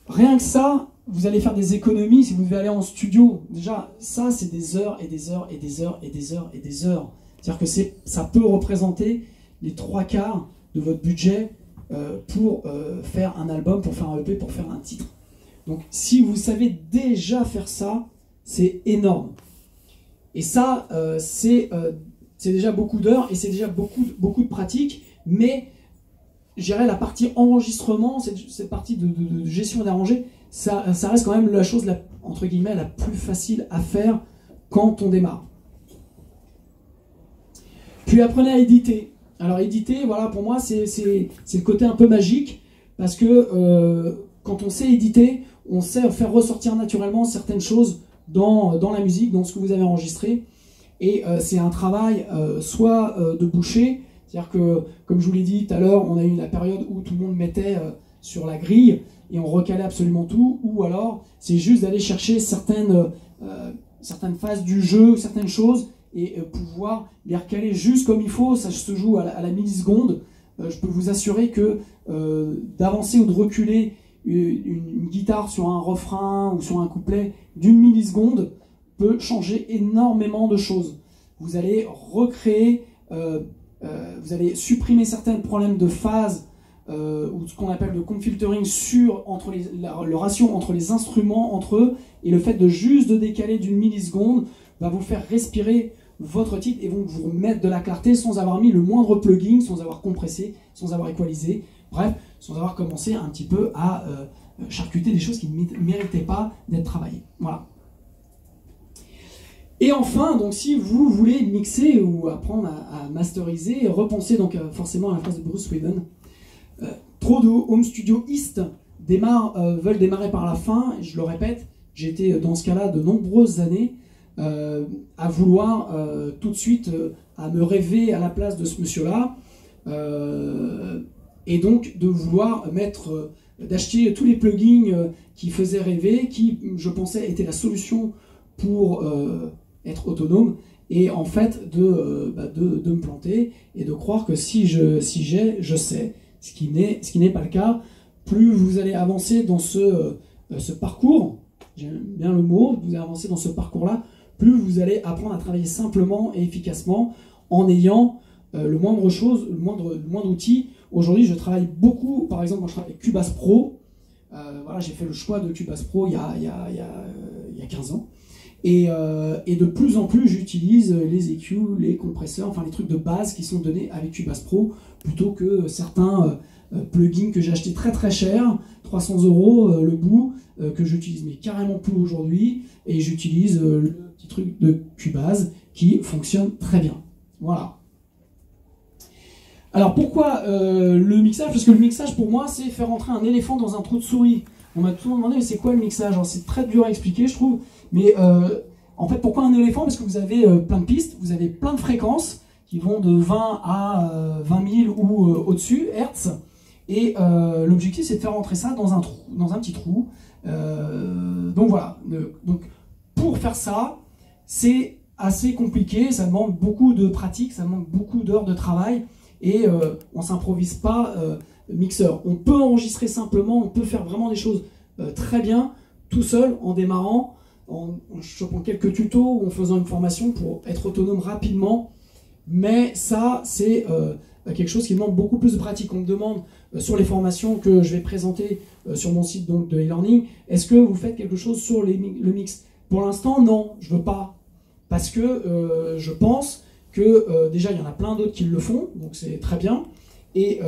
[SPEAKER 1] Rien que ça, vous allez faire des économies si vous devez aller en studio. Déjà, ça, c'est des heures et des heures et des heures et des heures et des heures. C'est-à-dire que ça peut représenter les 3/4 de votre budget pour faire un album, pour faire un EP, pour faire un titre. Donc, si vous savez déjà faire ça, c'est énorme. Et ça, c'est déjà beaucoup d'heures et c'est déjà beaucoup de pratique, mais je dirais la partie enregistrement, cette partie de gestion d'arranger, ça reste quand même la chose, entre guillemets, la plus facile à faire quand on démarre. Puis apprenez à éditer. Alors éditer, voilà, pour moi, c'est le côté un peu magique, parce que quand on sait éditer, on sait faire ressortir naturellement certaines choses dans la musique, dans ce que vous avez enregistré. Et c'est un travail soit de boucher, c'est-à-dire que, comme je vous l'ai dit tout à l'heure, on a eu la période où tout le monde mettait sur la grille et on recalait absolument tout, ou alors c'est juste d'aller chercher certaines phases du jeu, certaines choses, et pouvoir les recaler juste comme il faut. Ça se joue à la milliseconde. Je peux vous assurer que d'avancer ou de reculer une guitare sur un refrain ou sur un couplet d'une milliseconde peut changer énormément de choses. Vous allez recréer, vous allez supprimer certains problèmes de phase ou ce qu'on appelle le comb-filtering entre le ratio entre les instruments entre eux, et le fait de juste de décaler d'une milliseconde va vous faire respirer votre titre et vont vous remettre de la clarté sans avoir mis le moindre plugin, sans avoir compressé, sans avoir équalisé, bref, sans avoir commencé un petit peu à charcuter des choses qui ne méritaient pas d'être travaillées. Voilà. Et enfin, donc, si vous voulez mixer ou apprendre à masteriser, repensez donc forcément à la phrase de Bruce Sweden. Trop de home studioistes veulent démarrer par la fin. Et je le répète, j'ai été dans ce cas-là de nombreuses années à vouloir tout de suite à me rêver à la place de ce monsieur-là, et donc de vouloir d'acheter tous les plugins qui faisaient rêver, qui je pensais étaient la solution pour être autonome, et en fait de me planter et de croire que si je sais, ce qui n'est pas le cas. Plus vous allez avancer dans ce parcours, j'aime bien le mot, vous allez avancer dans ce parcours-là, plus vous allez apprendre à travailler simplement et efficacement en ayant le moindre outil. Aujourd'hui, je travaille beaucoup, par exemple, quand je travaille avec Cubase Pro. Voilà, j'ai fait le choix de Cubase Pro il y a 15 ans. Et de plus en plus, j'utilise les EQ, les compresseurs, enfin les trucs de base qui sont donnés avec Cubase Pro, plutôt que certains plugins que j'ai achetés très très cher, 300 € le bout, que j'utilise mais carrément plus aujourd'hui, et j'utilise le petit truc de Cubase qui fonctionne très bien. Voilà. Alors pourquoi le mixage? Parce que le mixage pour moi c'est faire entrer un éléphant dans un trou de souris. On m'a tout demandé mais c'est quoi le mixage? Alors c'est très dur à expliquer je trouve, mais en fait pourquoi un éléphant? Parce que vous avez plein de pistes, vous avez plein de fréquences qui vont de 20 à 20 000 ou au-dessus, Hertz, et l'objectif c'est de faire entrer ça dans un petit trou. Donc voilà, donc pour faire ça, c'est assez compliqué, ça demande beaucoup de pratique, ça demande beaucoup d'heures de travail, et on ne s'improvise pas mixeur. On peut enregistrer simplement, on peut faire vraiment des choses très bien, tout seul, en démarrant, en chopant quelques tutos, ou en faisant une formation pour être autonome rapidement, mais ça, c'est quelque chose qui demande beaucoup plus de pratique. On me demande sur les formations que je vais présenter sur mon site donc, de e-learning, est-ce que vous faites quelque chose sur le mix? Pour l'instant, non, je ne veux pas, parce que je pense que déjà, il y en a plein d'autres qui le font, donc c'est très bien, et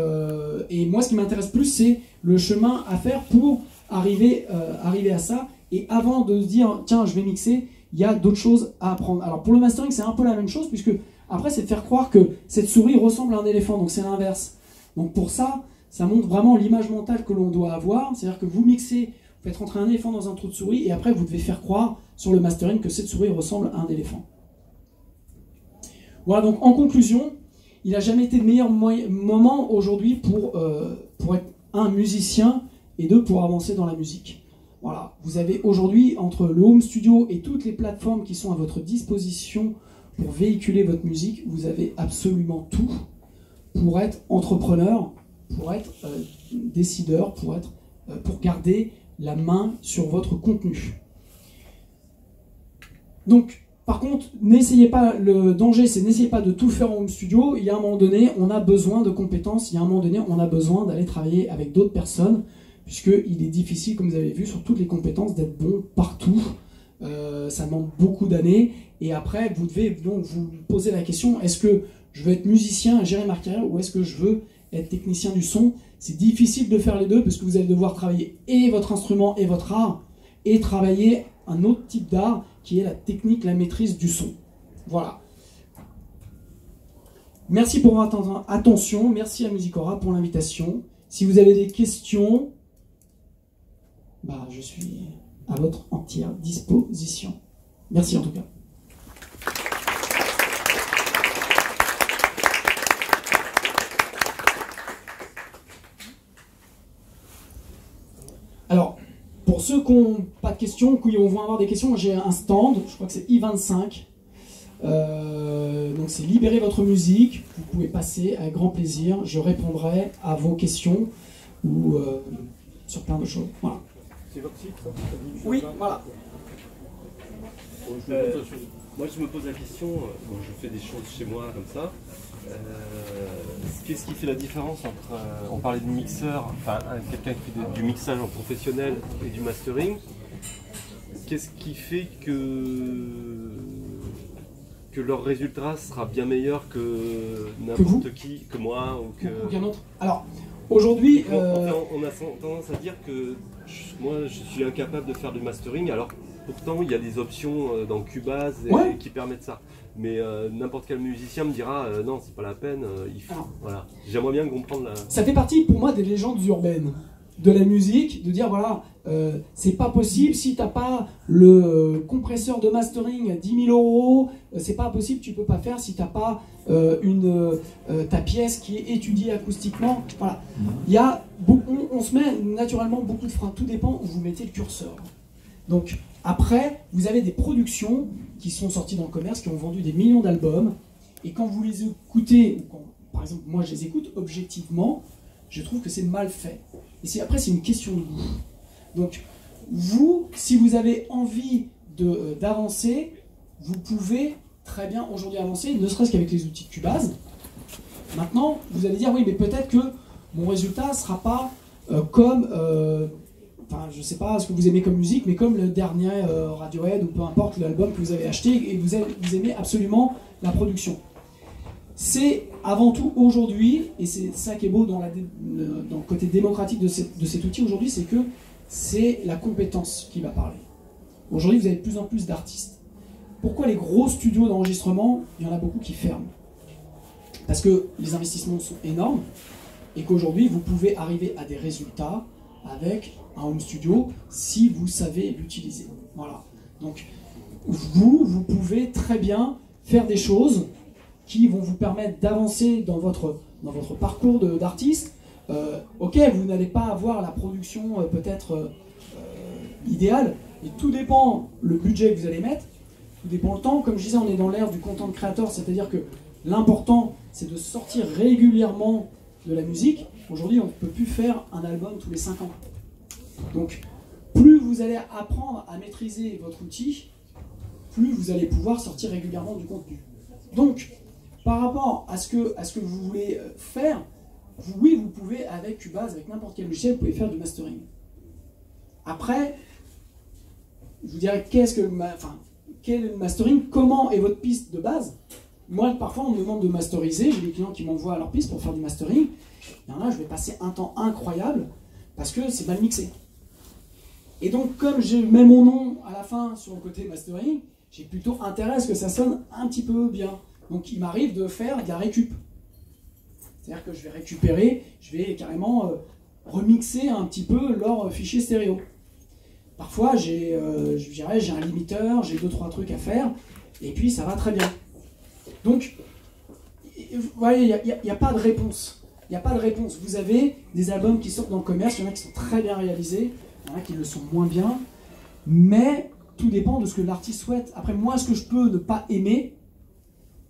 [SPEAKER 1] moi, ce qui m'intéresse plus, c'est le chemin à faire pour arriver à ça, et avant de se dire, tiens, je vais mixer, il y a d'autres choses à apprendre. Alors pour le mastering, c'est un peu la même chose, puisque après, c'est de faire croire que cette souris ressemble à un éléphant, donc c'est l'inverse. Donc pour ça, ça montre vraiment l'image mentale que l'on doit avoir, c'est-à-dire que vous mixez, vous faites rentrer un éléphant dans un trou de souris, et après vous devez faire croire sur le mastering que cette souris ressemble à un éléphant. Voilà, donc en conclusion, il n'a jamais été de meilleur moment aujourd'hui pour être un musicien, et deux, pour avancer dans la musique. Voilà, vous avez aujourd'hui, entre le home studio et toutes les plateformes qui sont à votre disposition pour véhiculer votre musique, vous avez absolument tout pour être entrepreneur, pour être décideur, pour garder la main sur votre contenu. Donc, par contre, n'essayez pas, le danger, c'est n'essayez pas de tout faire en home studio. Il y a un moment donné, on a besoin de compétences, il y a un moment donné, on a besoin d'aller travailler avec d'autres personnes, puisqu'il est difficile, comme vous avez vu, sur toutes les compétences, d'être bon partout. Ça demande beaucoup d'années, et après, vous devez donc vous poser la question, est-ce que je veux être musicien, gérer ma carrière, ou est-ce que je veux être technicien du son? C'est difficile de faire les deux, parce que vous allez devoir travailler et votre instrument et votre art, et travailler un autre type d'art, qui est la technique, la maîtrise du son. Voilà. Merci pour votre attention, merci à Musicora pour l'invitation. Si vous avez des questions, je suis à votre entière disposition. Merci en tout cas. Alors, pour ceux qui n'ont pas de questions, qui vont avoir des questions, j'ai un stand, je crois que c'est I25. Donc c'est libérer votre musique, vous pouvez passer avec grand plaisir, je répondrai à vos questions ou sur plein de choses. Voilà.
[SPEAKER 2] C'est votre site, ça?
[SPEAKER 1] Oui, voilà.
[SPEAKER 3] Moi je me pose la question, je fais des choses chez moi comme ça. Qu'est-ce qui fait la différence entre, on parlait de mixeur, enfin quelqu'un qui fait du mixage en professionnel et du mastering. Qu'est-ce qui fait que leur résultat sera bien meilleur que n'importe qui, que moi ou
[SPEAKER 1] qu'un autre? Alors, aujourd'hui...
[SPEAKER 3] On a tendance à dire que moi je suis incapable de faire du mastering, alors pourtant il y a des options dans Cubase qui permettent ça. Mais n'importe quel musicien me dira non, c'est pas la peine, voilà. J'aimerais bien comprendre la... Ça
[SPEAKER 1] fait partie pour moi des légendes urbaines de la musique, de dire voilà, c'est pas possible si t'as pas le compresseur de mastering à 10 000 €, c'est pas possible, tu peux pas faire si t'as pas ta pièce qui est étudiée acoustiquement. Voilà. Il y a on se met naturellement beaucoup de freins, tout dépend où vous mettez le curseur. Donc après, vous avez des productions qui sont sorties dans le commerce, qui ont vendu des millions d'albums, et quand vous les écoutez, ou quand, par exemple moi je les écoute objectivement, je trouve que c'est mal fait. Et après c'est une question de goût. Donc vous, si vous avez envie d'avancer, vous pouvez très bien aujourd'hui avancer, ne serait-ce qu'avec les outils de Cubase. Maintenant, vous allez dire oui, mais peut-être que mon résultat ne sera pas comme... Enfin, je sais pas ce que vous aimez comme musique, mais comme le dernier Radiohead, ou peu importe l'album que vous avez acheté, et vous aimez absolument la production. C'est avant tout aujourd'hui, et c'est ça qui est beau dans le côté démocratique de cet outil aujourd'hui, c'est que c'est la compétence qui va parler. Aujourd'hui, vous avez de plus en plus d'artistes. Pourquoi les gros studios d'enregistrement, il y en a beaucoup qui ferment? Parce que les investissements sont énormes, et qu'aujourd'hui, vous pouvez arriver à des résultats avec un home studio si vous savez l'utiliser. Voilà. Donc vous pouvez très bien faire des choses qui vont vous permettre d'avancer dans votre parcours d'artiste. Ok, vous n'allez pas avoir la production peut-être idéale, mais tout dépend le budget que vous allez mettre, tout dépend le temps. Comme je disais, on est dans l'ère du content creator, c'est-à-dire que l'important c'est de sortir régulièrement de la musique. Aujourd'hui, on ne peut plus faire un album tous les 5 ans. Donc, plus vous allez apprendre à maîtriser votre outil, plus vous allez pouvoir sortir régulièrement du contenu. Donc, par rapport à ce que vous voulez faire, oui, vous pouvez, avec Cubase, avec n'importe quel logiciel, vous pouvez faire du mastering. Après, je vous dirais, quel est le mastering? Comment est votre piste de base? Moi, parfois, on me demande de masteriser. J'ai des clients qui m'envoient leur piste pour faire du mastering. Et là, je vais passer un temps incroyable parce que c'est mal mixé. Et donc, comme je mets mon nom à la fin sur le côté mastering, j'ai plutôt intérêt à ce que ça sonne un petit peu bien. Donc, il m'arrive de faire de la récup. C'est-à-dire que je vais récupérer, je vais carrément remixer un petit peu leur fichier stéréo. Parfois, j'ai un limiteur, j'ai 2-3 trucs à faire, et puis ça va très bien. Donc, vous voyez, il n'y a pas de réponse. Il n'y a pas de réponse. Vous avez des albums qui sortent dans le commerce, il y en a qui sont très bien réalisés, il y en a qui le sont moins bien, mais tout dépend de ce que l'artiste souhaite. Après, moi, ce que je peux ne pas aimer,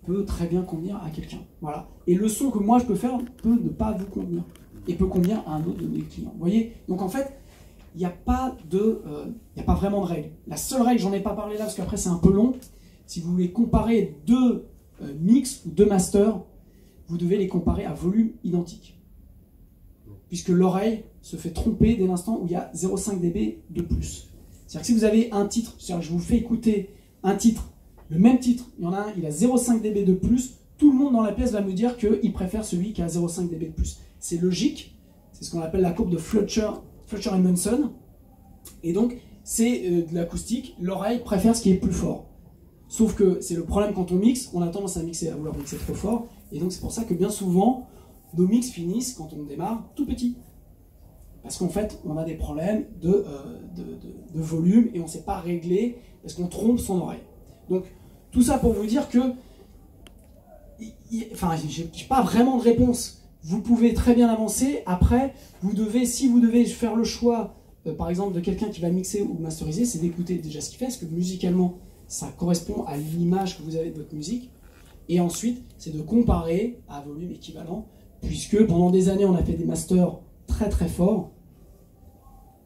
[SPEAKER 1] peut très bien convenir à quelqu'un. Voilà. Et le son que moi je peux faire peut ne pas vous convenir et peut convenir à un autre de mes clients. Vous voyez? Donc en fait, il n'y a pas vraiment de règle. La seule règle, j'en ai pas parlé là parce qu'après c'est un peu long. Si vous voulez comparer deux mix ou deux masters, vous devez les comparer à volume identique. Puisque l'oreille se fait tromper dès l'instant où il y a 0,5 dB de plus. C'est-à-dire que si vous avez un titre, c'est-à-dire que je vous fais écouter un titre, le même titre, il y en a un, il a 0,5 dB de plus, tout le monde dans la pièce va me dire qu'il préfère celui qui a 0,5 dB de plus. C'est logique, c'est ce qu'on appelle la courbe de Fletcher et Munson, et donc c'est de l'acoustique, l'oreille préfère ce qui est plus fort. Sauf que c'est le problème quand on mixe, on a tendance à vouloir mixer trop fort, et donc c'est pour ça que bien souvent, nos mix finissent, quand on démarre, tout petit. Parce qu'en fait, on a des problèmes de volume, et on ne sait pas régler, parce qu'on trompe son oreille. Donc, tout ça pour vous dire que, enfin, j'ai pas vraiment de réponse. Vous pouvez très bien avancer, après, si vous devez faire le choix, par exemple, de quelqu'un qui va mixer ou masteriser, c'est d'écouter déjà ce qu'il fait, parce que musicalement, ça correspond à l'image que vous avez de votre musique. Et ensuite, c'est de comparer à volume équivalent, puisque pendant des années, on a fait des masters très très forts,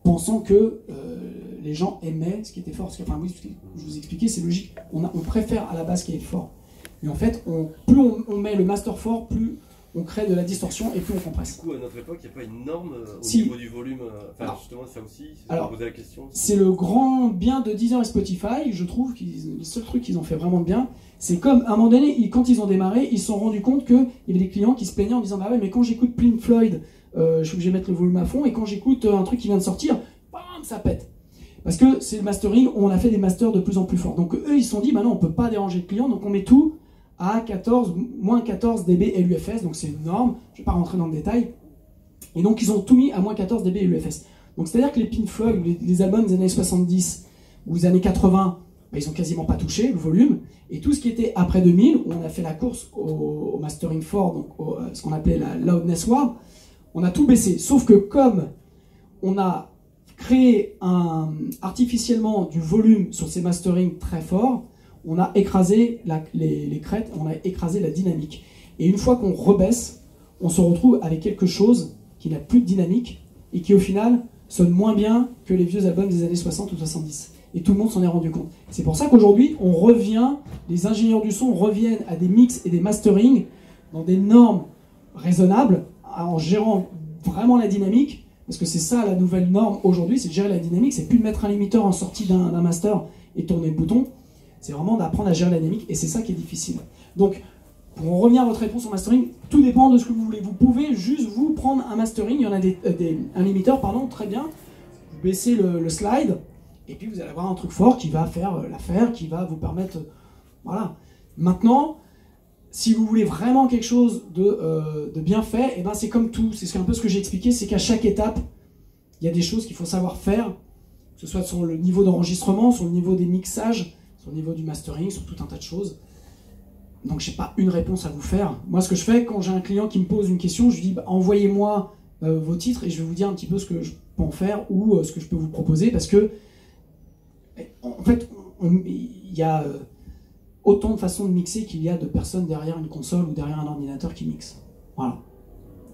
[SPEAKER 1] pensant que les gens aimaient ce qui était fort. Parce que, enfin, oui, je vous expliquais, c'est logique. On préfère à la base ce qui est fort. Mais en fait, plus on met le master fort, plus on crée de la distorsion et plus on compresse.
[SPEAKER 3] Du coup, à notre époque, il n'y a pas une norme au
[SPEAKER 1] Si.
[SPEAKER 3] niveau du volume. Enfin,
[SPEAKER 1] Alors,
[SPEAKER 3] justement, ça aussi,
[SPEAKER 1] alors,
[SPEAKER 3] poser la question.
[SPEAKER 1] C'est le grand bien de Deezer et Spotify. Je trouve que le seul truc qu'ils ont fait vraiment de bien, c'est comme à un moment donné, quand ils ont démarré, ils se sont rendus compte qu'il y avait des clients qui se plaignaient en disant bah ouais, mais quand j'écoute Pink Floyd, je suis obligé de mettre le volume à fond, et quand j'écoute un truc qui vient de sortir, bam, ça pète. Parce que c'est le mastering, on a fait des masters de plus en plus forts. Donc eux, ils se sont dit, bah non, on ne peut pas déranger le client, donc on met tout à moins 14 dB LUFS, donc c'est une norme, je ne vais pas rentrer dans le détail. Et donc ils ont tout mis à moins 14 dB LUFS. Donc c'est-à-dire que les Pink Floyd, les albums des années 70 ou des années 80, bah, ils n'ont quasiment pas touché le volume. Et tout ce qui était après 2000, où on a fait la course au mastering fort, donc ce qu'on appelait la loudness war, on a tout baissé. Sauf que comme on a créé artificiellement du volume sur ces masterings très forts, on a écrasé les crêtes, on a écrasé la dynamique. Et une fois qu'on rebaisse, on se retrouve avec quelque chose qui n'a plus de dynamique et qui au final sonne moins bien que les vieux albums des années 60 ou 70. Et tout le monde s'en est rendu compte. C'est pour ça qu'aujourd'hui, les ingénieurs du son reviennent à des mix et des masterings dans des normes raisonnables, en gérant vraiment la dynamique, parce que c'est ça la nouvelle norme aujourd'hui, c'est de gérer la dynamique, c'est plus de mettre un limiteur en sortie d'un master et tourner le bouton, c'est vraiment d'apprendre à gérer la dynamique, et c'est ça qui est difficile. Donc, pour en revenir à votre réponse au mastering, tout dépend de ce que vous voulez. Vous pouvez juste vous prendre un mastering, il y en a un limiteur, pardon, très bien, vous baissez le slide, et puis vous allez avoir un truc fort qui va faire l'affaire, qui va vous permettre... Voilà. Maintenant, si vous voulez vraiment quelque chose de bien fait, et ben c'est comme tout, c'est un peu ce que j'ai expliqué, c'est qu'à chaque étape, il y a des choses qu'il faut savoir faire, que ce soit sur le niveau d'enregistrement, sur le niveau des mixages, sur le niveau du mastering, sur tout un tas de choses. Donc j'ai pas une réponse à vous faire. Moi, ce que je fais, quand j'ai un client qui me pose une question, je lui dis bah, envoyez-moi vos titres et je vais vous dire un petit peu ce que je peux en faire ou ce que je peux vous proposer, parce que en fait, il y a autant de façons de mixer qu'il y a de personnes derrière une console ou derrière un ordinateur qui mixe. Voilà.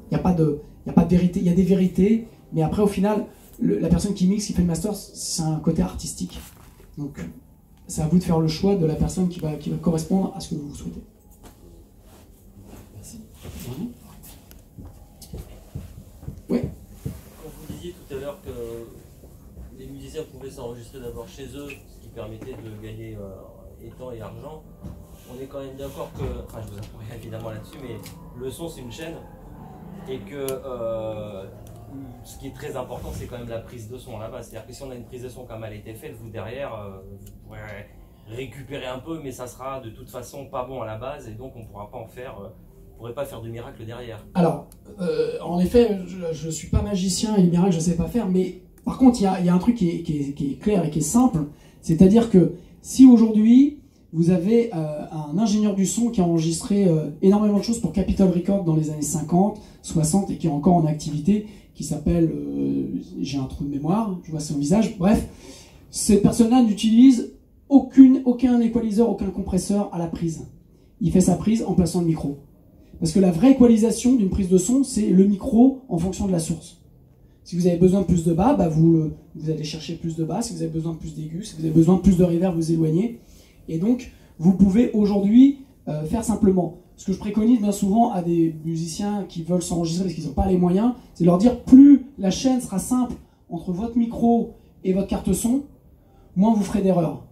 [SPEAKER 1] Il n'y a pas de vérité. Il y a des vérités, mais après, au final, la personne qui mixe, qui fait le master, c'est un côté artistique. Donc, c'est à vous de faire le choix de la personne qui va correspondre à ce que vous souhaitez. Merci. Oui.
[SPEAKER 4] Quand vous disiez tout à l'heure que les musiciens pouvaient s'enregistrer d'abord chez eux, ce qui permettait de gagner temps et argent, on est quand même d'accord que, enfin je vous apprendrai évidemment là-dessus, mais le son c'est une chaîne, et que ce qui est très important c'est quand même la prise de son à la base. C'est-à-dire que si on a une prise de son qui a mal été faite, vous derrière, vous pourrez récupérer un peu, mais ça sera de toute façon pas bon à la base, et donc on ne pourra pas en faire, on pourrait pas faire de miracle derrière.
[SPEAKER 1] Alors, en effet, je ne suis pas magicien et les miracles je ne sais pas faire, mais par contre il y a un truc qui est clair et qui est simple, c'est-à-dire que si aujourd'hui vous avez un ingénieur du son qui a enregistré énormément de choses pour Capitol Records dans les années 50, 60 et qui est encore en activité, qui s'appelle, j'ai un trou de mémoire, je vois son visage, bref, ces personnes-là n'utilisent aucun equalizer, aucun compresseur à la prise. il fait sa prise en plaçant le micro. Parce que la vraie équalisation d'une prise de son, c'est le micro en fonction de la source. Si vous avez besoin de plus de bas, bah vous allez chercher plus de bas. Si vous avez besoin de plus d'aigus, si vous avez besoin de plus de reverb, vous éloignez. Et donc, vous pouvez aujourd'hui faire simplement. Ce que je préconise bien souvent à des musiciens qui veulent s'enregistrer parce qu'ils n'ont pas les moyens, c'est de leur dire plus la chaîne sera simple entre votre micro et votre carte son, moins vous ferez d'erreurs.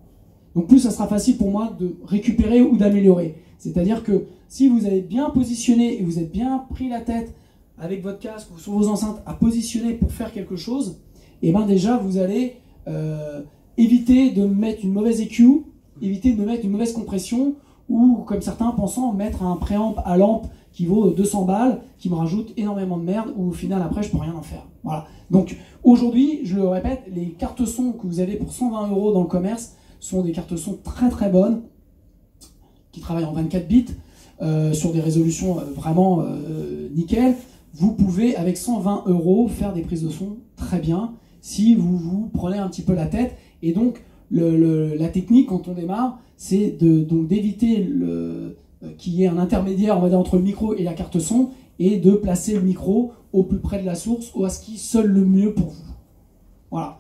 [SPEAKER 1] Donc plus ça sera facile pour moi de récupérer ou d'améliorer. C'est-à-dire que si vous avez bien positionné et vous êtes bien pris la tête avec votre casque ou sur vos enceintes à positionner pour faire quelque chose, et bien déjà vous allez éviter de mettre une mauvaise EQ, éviter de mettre une mauvaise compression, ou comme certains pensant mettre un préamp à lampe qui vaut 200 balles, qui me rajoute énormément de merde, ou au final après je peux rien en faire. Voilà. Donc aujourd'hui, je le répète, les cartes son que vous avez pour 120 € dans le commerce sont des cartes son très très bonnes, qui travaillent en 24 bits, sur des résolutions vraiment nickel. Vous pouvez avec 120 € faire des prises de son très bien, si vous vous prenez un petit peu la tête. Et donc la technique quand on démarre, c'est d'éviter qu'il y ait un intermédiaire, on va dire, entre le micro et la carte son, et de placer le micro au plus près de la source, ou à ce qui sonne le mieux pour vous. Voilà.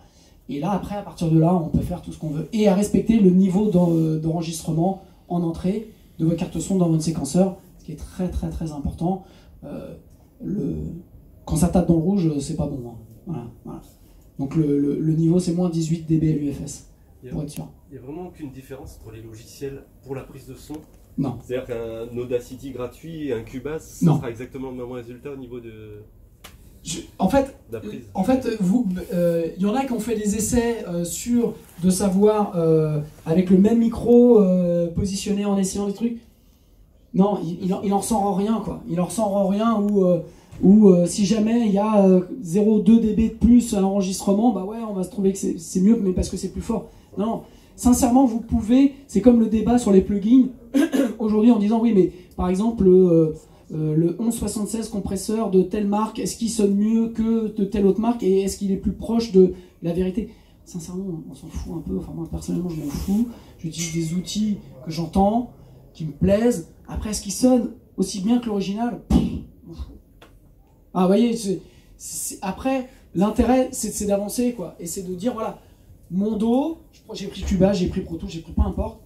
[SPEAKER 1] Et là, après, à partir de là, on peut faire tout ce qu'on veut. Et à respecter le niveau d'enregistrement en entrée de votre carte son dans votre séquenceur, ce qui est très très très important. Quand ça tape dans le rouge, c'est pas bon. Hein. Voilà, voilà. Donc le niveau, c'est moins 18 dB l'UFS, pour être sûr.
[SPEAKER 3] Il n'y a vraiment aucune différence entre les logiciels pour la prise de son?
[SPEAKER 1] Non.
[SPEAKER 3] C'est-à-dire qu'un Audacity gratuit et un Cubase, ça sera exactement le même résultat au niveau de
[SPEAKER 1] en fait,
[SPEAKER 3] la prise.
[SPEAKER 1] Il y en a qui ont fait des essais de savoir avec le même micro positionné en essayant des trucs. Non, il en ressort rien, quoi. Il en ressort rien ou si jamais il y a 0,2 dB de plus à l'enregistrement, bah ouais, on va se trouver que c'est mieux, mais parce que c'est plus fort. Non, sincèrement, vous pouvez, c'est comme le débat sur les plugins, aujourd'hui en disant, oui, mais par exemple, le 1176 compresseur de telle marque, est-ce qu'il sonne mieux que de telle autre marque, et est-ce qu'il est plus proche de la vérité? Sincèrement, on s'en fout un peu, enfin moi personnellement je m'en fous, j'utilise des outils que j'entends, qui me plaisent, après est-ce qu'ils sonnent aussi bien que l'original? Ah, vous voyez, après, l'intérêt, c'est d'avancer, quoi. Et c'est de dire, voilà, mon dos, j'ai pris Cubase, j'ai pris Pro Tools, j'ai pris peu importe,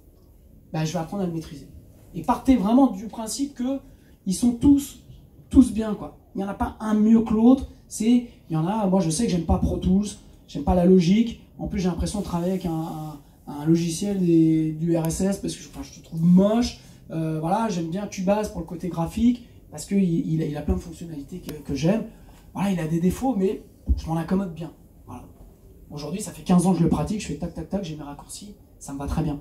[SPEAKER 1] bah, je vais apprendre à le maîtriser. Et partez vraiment du principe qu'ils sont tous bien, quoi. Il n'y en a pas un mieux que l'autre. Il y en a, moi je sais que j'aime pas Pro Tools, j'aime pas la logique. En plus, j'ai l'impression de travailler avec un logiciel du RSS parce que je le trouve moche. Voilà, j'aime bien Cubase pour le côté graphique, parce qu'il a plein de fonctionnalités que j'aime. Voilà, il a des défauts, mais je m'en accommode bien. Voilà. Aujourd'hui, ça fait 15 ans que je le pratique, je fais tac tac tac, j'ai mes raccourcis, ça me va très bien.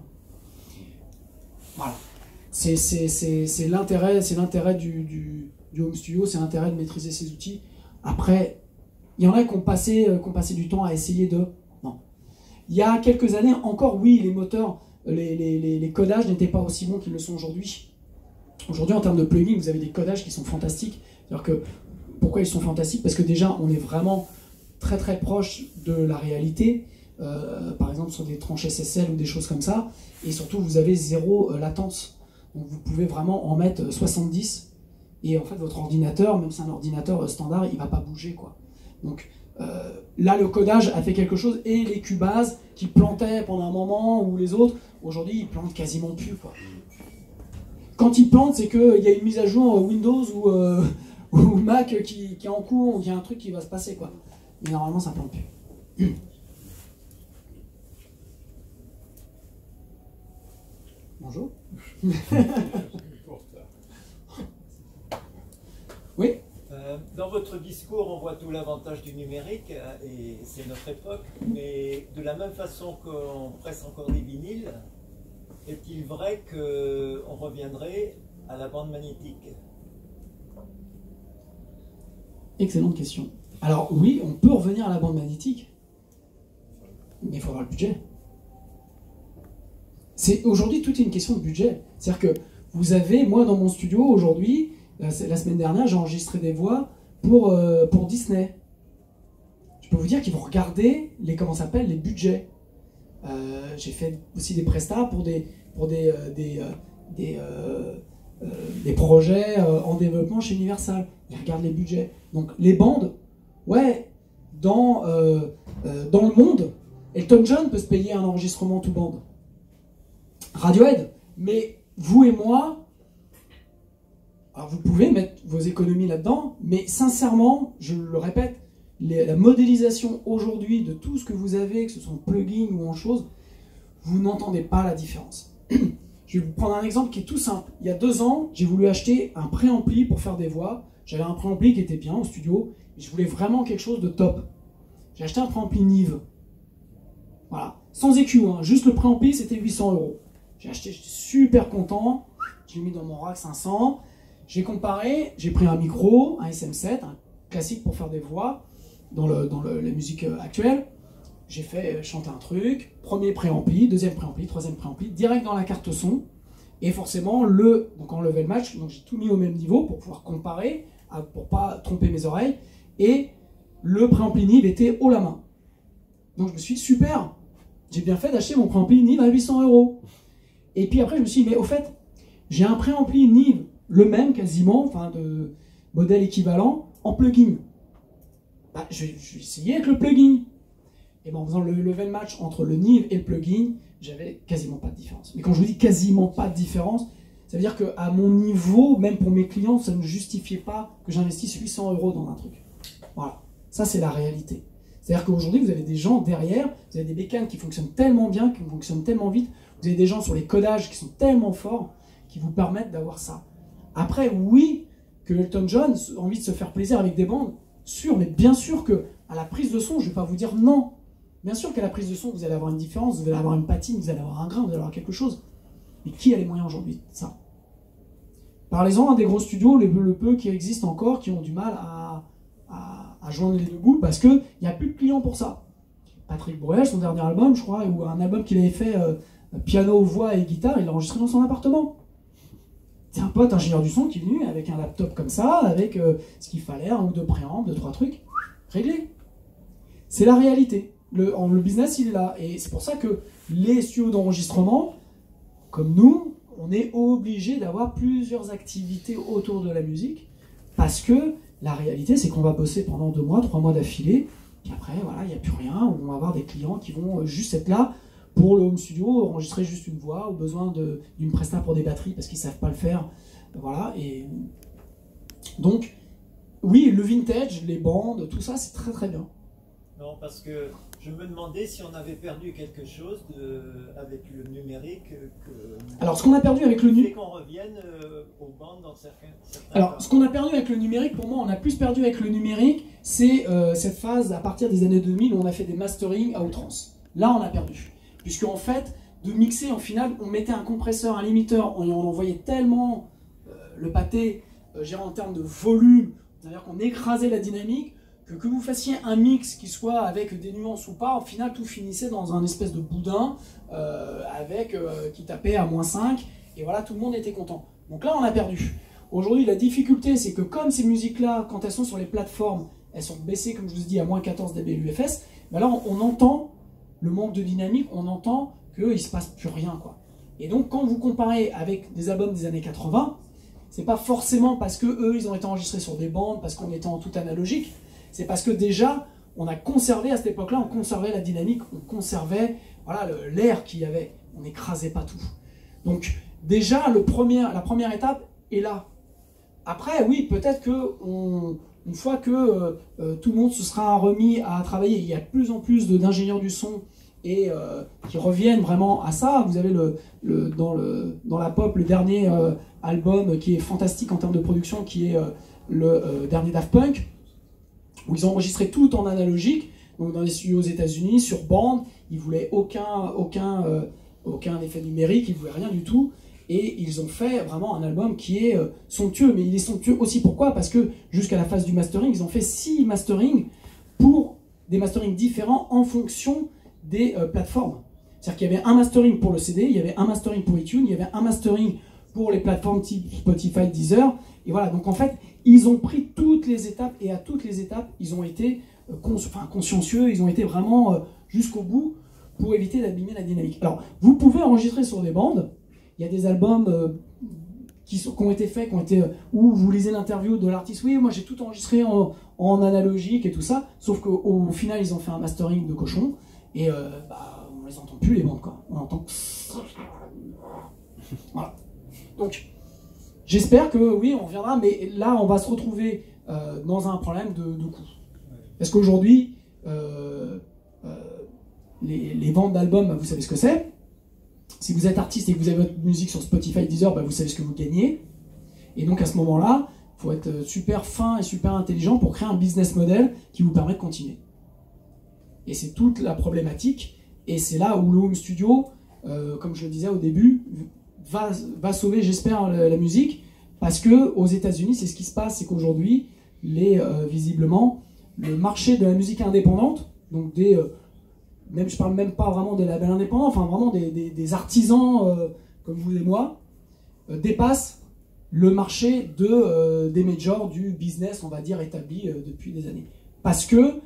[SPEAKER 1] Voilà. C'est l'intérêt du home studio, c'est l'intérêt de maîtriser ces outils. Après, il y en a qui ont passé du temps à essayer de... Non. Il y a quelques années, encore oui, les moteurs, les codages n'étaient pas aussi bons qu'ils le sont aujourd'hui. Aujourd'hui, en termes de plugins, vous avez des codages qui sont fantastiques. C'est-à-dire que, pourquoi ils sont fantastiques? Parce que déjà, on est vraiment très très proche de la réalité. Par exemple, sur des tranches SSL ou des choses comme ça. Et surtout, vous avez zéro latence. Donc vous pouvez vraiment en mettre 70. Et en fait, votre ordinateur, même si c'est un ordinateur standard, il ne va pas bouger, quoi. Donc là, le codage a fait quelque chose. Et les Cubase qui plantaient pendant un moment, ou les autres, aujourd'hui, ils plantent quasiment plus, quoi. Quand ils plantent, c'est qu'il y a une mise à jour Windows ou Mac qui est en cours, ou qu'il y a un truc qui va se passer, quoi. Mais normalement, ça plante plus. Bonjour. Oui.
[SPEAKER 5] Dans votre discours, on voit tout l'avantage du numérique, et c'est notre époque, mais de la même façon qu'on presse encore des vinyles, est-il vrai qu'on reviendrait à la bande magnétique?
[SPEAKER 1] Excellente question. Alors oui, on peut revenir à la bande magnétique, mais il faut avoir le budget. Aujourd'hui, tout est une question de budget. C'est-à-dire que vous avez, moi dans mon studio aujourd'hui, la semaine dernière, j'ai enregistré des voix pour Disney. Je peux vous dire qu'ils vont regarder les budgets. J'ai fait aussi des prestats pour des des projets en développement chez Universal. Ils regardent les budgets. Donc les bandes, ouais, dans le monde, Elton John peut se payer un enregistrement tout bande. Radiohead. Mais vous et moi, alors vous pouvez mettre vos économies là-dedans, mais sincèrement, je le répète, la modélisation aujourd'hui de tout ce que vous avez, que ce soit en plugin ou en chose, vous n'entendez pas la différence. Je vais vous prendre un exemple qui est tout simple. Il y a 2 ans, j'ai voulu acheter un préampli pour faire des voix. J'avais un préampli qui était bien au studio, mais je voulais vraiment quelque chose de top. J'ai acheté un préampli Nive. Voilà, sans EQ, hein. Juste le préampli, c'était 800 €. J'ai acheté, j'étais super content. J'ai mis dans mon rack 500. J'ai comparé, j'ai pris un micro, un SM7, un classique pour faire des voix dans les musiques actuelles. J'ai fait chanter un truc, premier préampli, deuxième préampli, troisième préampli, direct dans la carte son. Et forcément, donc on levait le match, donc j'ai tout mis au même niveau pour pouvoir comparer, pour pas tromper mes oreilles. Et le préampli Nive était haut la main. Donc je me suis dit, super, j'ai bien fait d'acheter mon préampli Nive à 800 €. Et puis après, je me suis dit, mais au fait, j'ai un préampli Nive, le même quasiment, enfin de modèle équivalent, en plugin. Bah, je vais essayer avec le plugin. Et ben, en faisant le level match entre le Nive et le plugin, j'avais quasiment pas de différence. Mais quand je vous dis quasiment pas de différence, ça veut dire qu'à mon niveau, même pour mes clients, ça ne justifiait pas que j'investisse 800 € dans un truc. Voilà, ça c'est la réalité. C'est-à-dire qu'aujourd'hui, vous avez des gens derrière, vous avez des bécanes qui fonctionnent tellement bien, qui fonctionnent tellement vite, vous avez des gens sur les codages qui sont tellement forts, qui vous permettent d'avoir ça. Après, oui, que Elton John a envie de se faire plaisir avec des bandes, sûr, mais bien sûr que à la prise de son, je ne vais pas vous dire non. Bien sûr qu'à la prise de son, vous allez avoir une différence, vous allez avoir une patine, vous allez avoir un grain, vous allez avoir quelque chose. Mais qui a les moyens aujourd'hui de ça? Parlez-en à des gros studios, le peu qui existent encore, qui ont du mal à joindre les deux bouts, parce qu'il n'y a plus de clients pour ça. Patrick Bruel, son dernier album, je crois, ou un album qu'il avait fait piano, voix et guitare, il l'a enregistré dans son appartement. C'est un pote ingénieur du son qui est venu avec un laptop comme ça, avec ce qu'il fallait, 1 ou 2 préampes, 2-3 trucs, réglé. C'est la réalité. Le business, il est là. Et c'est pour ça que les studios d'enregistrement, comme nous, on est obligé d'avoir plusieurs activités autour de la musique, parce que la réalité, c'est qu'on va bosser pendant 2 mois, 3 mois d'affilée, puis après, voilà, il n'y a plus rien, on va avoir des clients qui vont juste être là pour le home studio, enregistrer juste une voix, ou besoin d'une presta pour des batteries, parce qu'ils ne savent pas le faire. Voilà, et donc, oui, le vintage, les bandes, tout ça, c'est très très bien.
[SPEAKER 5] Non, parce que je me demandais si on avait perdu quelque chose avec le numérique.
[SPEAKER 1] Alors, ce qu'on a perdu avec le numérique...
[SPEAKER 5] qu'on revienne aux bandes dans certains
[SPEAKER 1] Alors,
[SPEAKER 5] cas.
[SPEAKER 1] ce qu'on a perdu avec le numérique, pour moi, on a plus perdu avec le numérique, c'est cette phase à partir des années 2000 où on a fait des mastering à outrance. Là, on a perdu. Puisqu'en fait, de mixer, en final, on mettait un compresseur, un limiteur, on envoyait tellement le pâté, en termes de volume, c'est-à-dire qu'on écrasait la dynamique, que vous fassiez un mix qui soit avec des nuances ou pas, au final tout finissait dans un espèce de boudin qui tapait à -5, et voilà, tout le monde était content. Donc là on a perdu. Aujourd'hui la difficulté c'est que comme ces musiques-là, quand elles sont sur les plateformes, elles sont baissées comme je vous ai dit à -14 dB l'UFS, ben là on entend le manque de dynamique, on entend qu'il ne se passe plus rien, quoi. Et donc quand vous comparez avec des albums des années 80, c'est pas forcément parce que eux ils ont été enregistrés sur des bandes, parce qu'on était en tout analogique, c'est parce que déjà, on a conservé, à cette époque-là, on conservait la dynamique, on conservait voilà, l'air qu'il y avait, on n'écrasait pas tout. Donc déjà, la première étape est là. Après, oui, peut-être qu'une fois que tout le monde se sera remis à travailler, il y a de plus en plus d'ingénieurs du son et qui reviennent vraiment à ça. Vous avez dans la pop le dernier album qui est fantastique en termes de production, qui est le dernier Daft Punk, où ils ont enregistré tout en analogique, donc dans les studios aux États-Unis, sur bande. Ils voulaient aucun effet numérique, ils voulaient rien du tout, et ils ont fait vraiment un album qui est somptueux. Mais il est somptueux aussi pourquoi? Parce que jusqu'à la phase du mastering, ils ont fait 6 masterings pour des masterings différents en fonction des plateformes. C'est-à-dire qu'il y avait un mastering pour le CD, il y avait un mastering pour iTunes, il y avait un mastering pour les plateformes type Spotify, Deezer, et voilà. Donc en fait, ils ont pris toutes les étapes, et à toutes les étapes, ils ont été consciencieux, ils ont été vraiment jusqu'au bout pour éviter d'abîmer la dynamique. Alors, vous pouvez enregistrer sur des bandes, il y a des albums qui ont été faits, où vous lisez l'interview de l'artiste, oui, moi j'ai tout enregistré en analogique et tout ça, sauf qu'au final ils ont fait un mastering de cochon, et on les entend plus les bandes, quoi. On entend... Voilà. Donc, j'espère que oui, on reviendra, mais là on va se retrouver dans un problème de coût. Parce qu'aujourd'hui, les ventes d'albums, vous savez ce que c'est. Si vous êtes artiste et que vous avez votre musique sur Spotify, Deezer, vous savez ce que vous gagnez. Et donc à ce moment-là, il faut être super fin et super intelligent pour créer un business model qui vous permet de continuer. Et c'est toute la problématique. Et c'est là où le home studio, comme je le disais au début, va sauver, j'espère, la musique. Parce que aux États-Unis, c'est ce qui se passe, c'est qu'aujourd'hui, visiblement, le marché de la musique indépendante, donc je parle même pas vraiment des labels indépendants, enfin vraiment des artisans comme vous et moi, dépasse le marché des majors, du business, on va dire, établi depuis des années. Parce que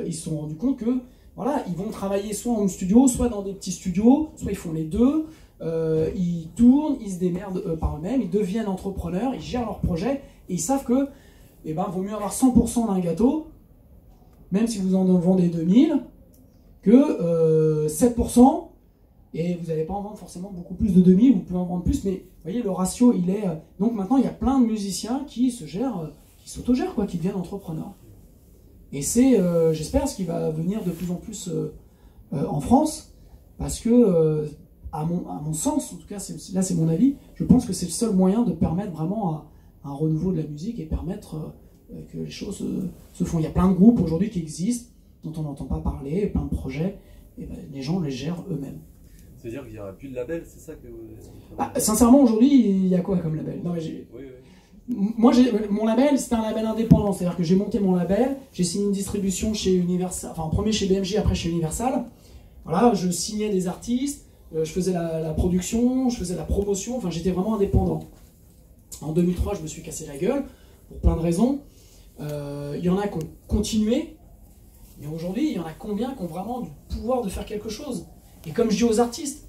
[SPEAKER 1] ils se sont rendus compte que voilà, ils vont travailler soit en home studio, soit dans des petits studios, soit ils font les deux, ils tournent, ils se démerdent par eux-mêmes, ils deviennent entrepreneurs, ils gèrent leurs projets, et ils savent que vaut mieux avoir 100% d'un gâteau, même si vous en vendez 2000, que 7%, et vous n'allez pas en vendre forcément beaucoup plus de 2000, vous pouvez en vendre plus, mais vous voyez, le ratio, il est... Donc maintenant, il y a plein de musiciens qui se gèrent, qui s'autogèrent, quoi, qui deviennent entrepreneurs. Et c'est, j'espère, ce qui va venir de plus en plus en France, parce que, à mon sens, en tout cas, là c'est mon avis, je pense que c'est le seul moyen de permettre vraiment un renouveau de la musique et permettre que les choses se font. Il y a plein de groupes aujourd'hui qui existent, dont on n'entend pas parler, plein de projets, et les gens les gèrent eux-mêmes.
[SPEAKER 3] Ça veut dire qu'il n'y aura plus de label, c'est ça que...
[SPEAKER 1] Sincèrement, aujourd'hui, il y a quoi comme label? Non, mais moi, mon label, c'était un label indépendant, c'est-à-dire que j'ai monté mon label, j'ai signé une distribution chez Universal, enfin en premier chez BMG, après chez Universal. Voilà, je signais des artistes, je faisais la production, je faisais la promotion, enfin j'étais vraiment indépendant. En 2003, je me suis cassé la gueule, pour plein de raisons. Il y en a qui ont continué, mais aujourd'hui, il y en a combien qui ont vraiment du pouvoir de faire quelque chose? Et comme je dis aux artistes,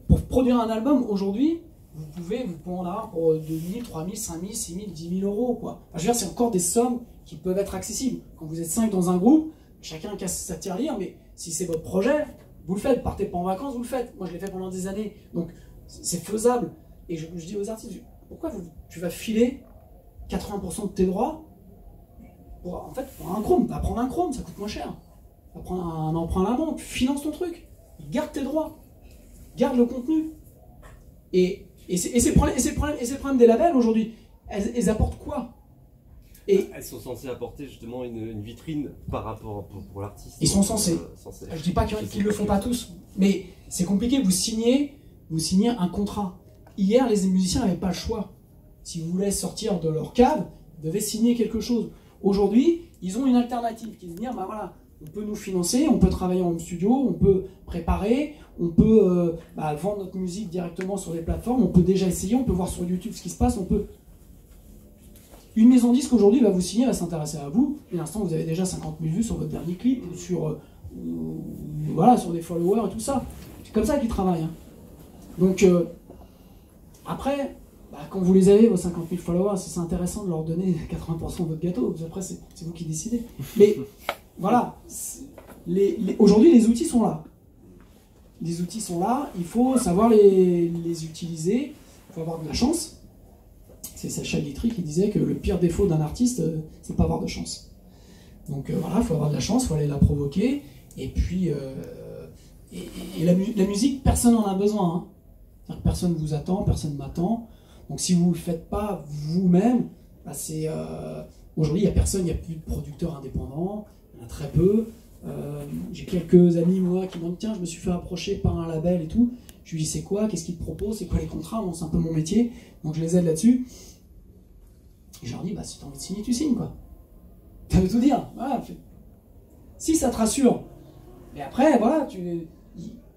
[SPEAKER 1] pour produire un album, aujourd'hui, vous pouvez en avoir pour 2 000, 3 000, 5 000, 6 000, 10 000 euros, quoi. Enfin, je veux dire, c'est encore des sommes qui peuvent être accessibles. Quand vous êtes 5 dans un groupe, chacun casse sa tirelire, mais si c'est votre projet, vous le faites. Partez pas en vacances, vous le faites. Moi, je l'ai fait pendant des années. Donc, c'est faisable. Et je dis aux artistes, pourquoi tu vas filer 80% de tes droits pour un Chrome? Va prendre un Chrome, ça coûte moins cher. Va prendre un emprunt à la banque, finance ton truc. Garde tes droits. Garde le contenu. Et c'est le problème des labels aujourd'hui. Elles apportent quoi?
[SPEAKER 3] Elles sont censées apporter justement une vitrine par rapport pour l'artiste.
[SPEAKER 1] Ils sont censés. Je dis pas qu'ils le font pas tous, mais c'est compliqué. Vous signez un contrat. Hier, les musiciens n'avaient pas le choix. Si vous voulaient sortir de leur cave, ils devaient signer quelque chose. Aujourd'hui, ils ont une alternative qui est de dire, voilà, on peut nous financer, on peut travailler en home studio, on peut préparer, on peut vendre notre musique directement sur les plateformes, on peut déjà essayer, on peut voir sur YouTube ce qui se passe, on peut... Une maison disque aujourd'hui va vous signer, va s'intéresser à vous, et l'instant vous avez déjà 50 000 vues sur votre dernier clip, ou sur des followers et tout ça. C'est comme ça qu'ils travaillent. Hein. Donc, après, quand vous les avez, vos 50 000 followers, c'est intéressant de leur donner 80% de votre gâteau, après c'est vous qui décidez. Mais voilà, aujourd'hui les outils sont là. Les outils sont là, il faut savoir les utiliser, il faut avoir de la chance. C'est Sacha Guitry qui disait que le pire défaut d'un artiste, c'est pas avoir de chance. Donc voilà, il faut avoir de la chance, il faut aller la provoquer. Et puis, la musique, personne n'en a besoin. Hein. Personne ne vous attend, personne ne m'attend. Donc si vous ne le faites pas vous-même, aujourd'hui, il n'y a personne, il n'y a plus de producteurs indépendants, il y en a très peu. J'ai quelques amis, moi, qui m'ont dit, tiens, je me suis fait approcher par un label et tout. Je lui dis, c'est quoi? Qu'est-ce qu'ils te proposent? C'est quoi les contrats? Bon, c'est un peu mon métier, donc je les aide là-dessus. Et je leur dis, si tu as envie de signer, tu signes, quoi. Ça veut tout dire. Voilà. Si ça te rassure. Mais après, voilà, il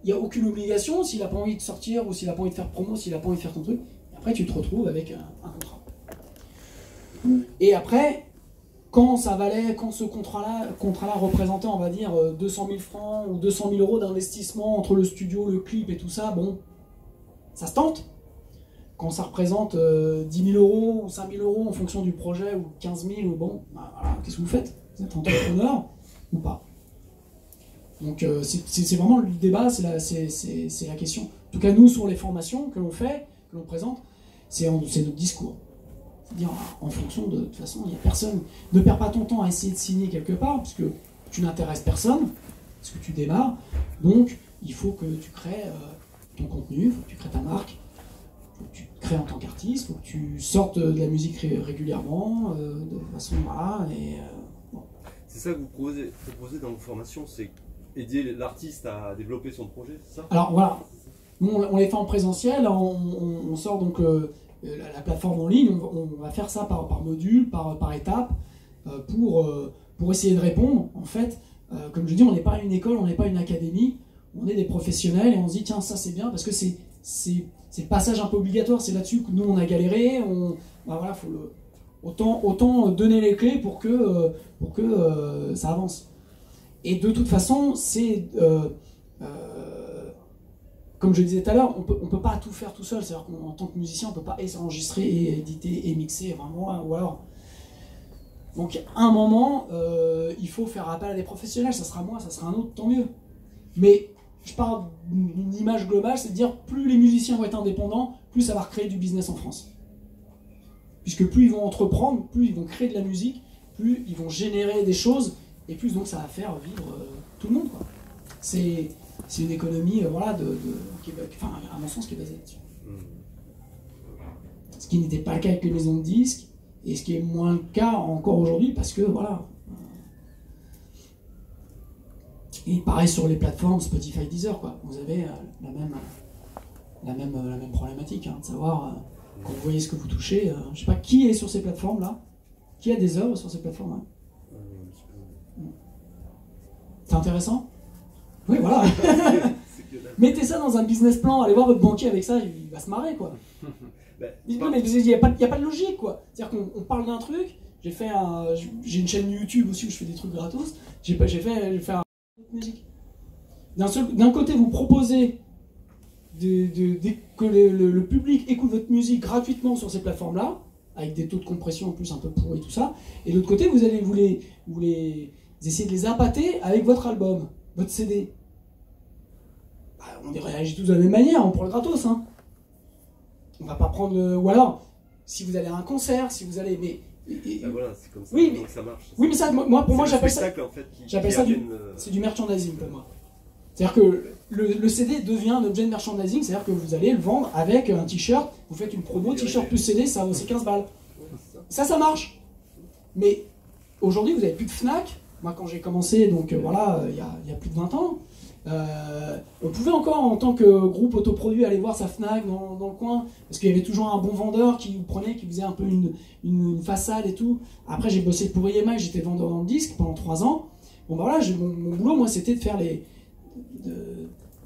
[SPEAKER 1] n'y a aucune obligation. S'il n'a pas envie de sortir, ou s'il n'a pas envie de faire promo, s'il n'a pas envie de faire ton truc, après tu te retrouves avec un contrat. Et après, quand ce contrat-là représentait, on va dire, 200 000 francs ou 200 000 euros d'investissement entre le studio, le clip et tout ça, bon, ça se tente. quand ça représente 10 000 euros ou 5 000 euros en fonction du projet, ou 15 000, ou bon, bah, voilà, qu'est-ce que vous faites? Vous êtes entrepreneur ou pas? Donc c'est vraiment le débat, c'est la question. En tout cas, nous, sur les formations que l'on fait, que l'on présente, c'est notre discours. C'est-à-dire, en fonction de toute façon, il n'y a personne. Ne perds pas ton temps à essayer de signer quelque part, puisque tu n'intéresses personne, parce que tu démarres. Donc, il faut que tu crées ton contenu, il faut que tu crées ta marque, il faut que tu te crées en tant qu'artiste, il faut que tu sortes de la musique régulièrement, de façon, voilà, et bon.
[SPEAKER 3] C'est ça que vous proposez dans vos formations, c'est aider l'artiste à développer son projet, c'est ça? Alors
[SPEAKER 1] voilà, nous on les fait en présentiel, on sort donc la plateforme en ligne, on va faire ça par module, par étape, pour essayer de répondre. En fait, comme je dis, on n'est pas une école, on n'est pas une académie, on est des professionnels et on se dit tiens, ça c'est bien parce que c'est le passage un peu obligatoire, c'est là-dessus que nous on a galéré, bah voilà, faut autant donner les clés pour que ça avance. Et de toute façon, c'est comme je disais tout à l'heure, on peut pas tout faire tout seul. C'est-à-dire qu'en tant que musicien, on peut pas enregistrer et éditer et mixer vraiment, ou alors. Donc à un moment, il faut faire appel à des professionnels. Ça sera moi, ça sera un autre, tant mieux. Mais je parle d'une image globale, c'est de dire plus les musiciens vont être indépendants, plus ça va recréer du business en France. Puisque plus ils vont entreprendre, plus ils vont créer de la musique, plus ils vont générer des choses. Et plus donc ça va faire vivre tout le monde, quoi. C'est une économie voilà, qui est, enfin, à mon sens, qui est basée là-dessus. Ce qui n'était pas le cas avec les maisons de disques, et ce qui est moins le cas encore aujourd'hui, parce que voilà. Et pareil sur les plateformes Spotify, Deezer, quoi. Vous avez la même problématique, hein, de savoir quand vous voyez ce que vous touchez. Je sais pas qui est sur ces plateformes-là, qui a des œuvres sur ces plateformes, hein. C'est intéressant? Oui, voilà. Mettez ça dans un business plan, allez voir votre banquier avec ça, il va se marrer, quoi. Mais il n'y a pas de logique, quoi. C'est-à-dire qu'on parle d'un truc, j'ai une chaîne YouTube aussi où je fais des trucs gratos, j'ai fait un musique. D'un côté, vous proposez que le public écoute votre musique gratuitement sur ces plateformes-là, avec des taux de compression en plus un peu pourris et tout ça, et de l'autre côté, vous essayez de les appâter avec votre album, votre CD. Bah, on réagit tous de la même manière, on prend le gratos, hein. On va pas prendre ou alors, si vous allez à un concert, si vous allez...
[SPEAKER 3] Ben voilà, c'est comme ça,
[SPEAKER 1] oui,
[SPEAKER 3] donc ça marche.
[SPEAKER 1] Oui, mais ça, pour moi, j'appelle ça...
[SPEAKER 3] En fait,
[SPEAKER 1] c'est du merchandising pour moi. C'est-à-dire que le CD devient un objet de merchandising, c'est-à-dire que vous allez le vendre avec un t-shirt, vous faites une promo, t-shirt plus CD, ça vaut aussi 15 balles. Ça marche. Mais aujourd'hui, vous n'avez plus de Fnac. Moi, quand j'ai commencé, donc voilà, il y a plus de 20 ans, on pouvait encore, en tant que groupe autoproduit, aller voir sa Fnac dans le coin, parce qu'il y avait toujours un bon vendeur qui vous prenait, qui faisait un peu une façade et tout. Après, j'ai bossé pour EMI, j'étais vendeur dans le disque pendant 3 ans. Bon, bah voilà, mon boulot, moi, c'était de faire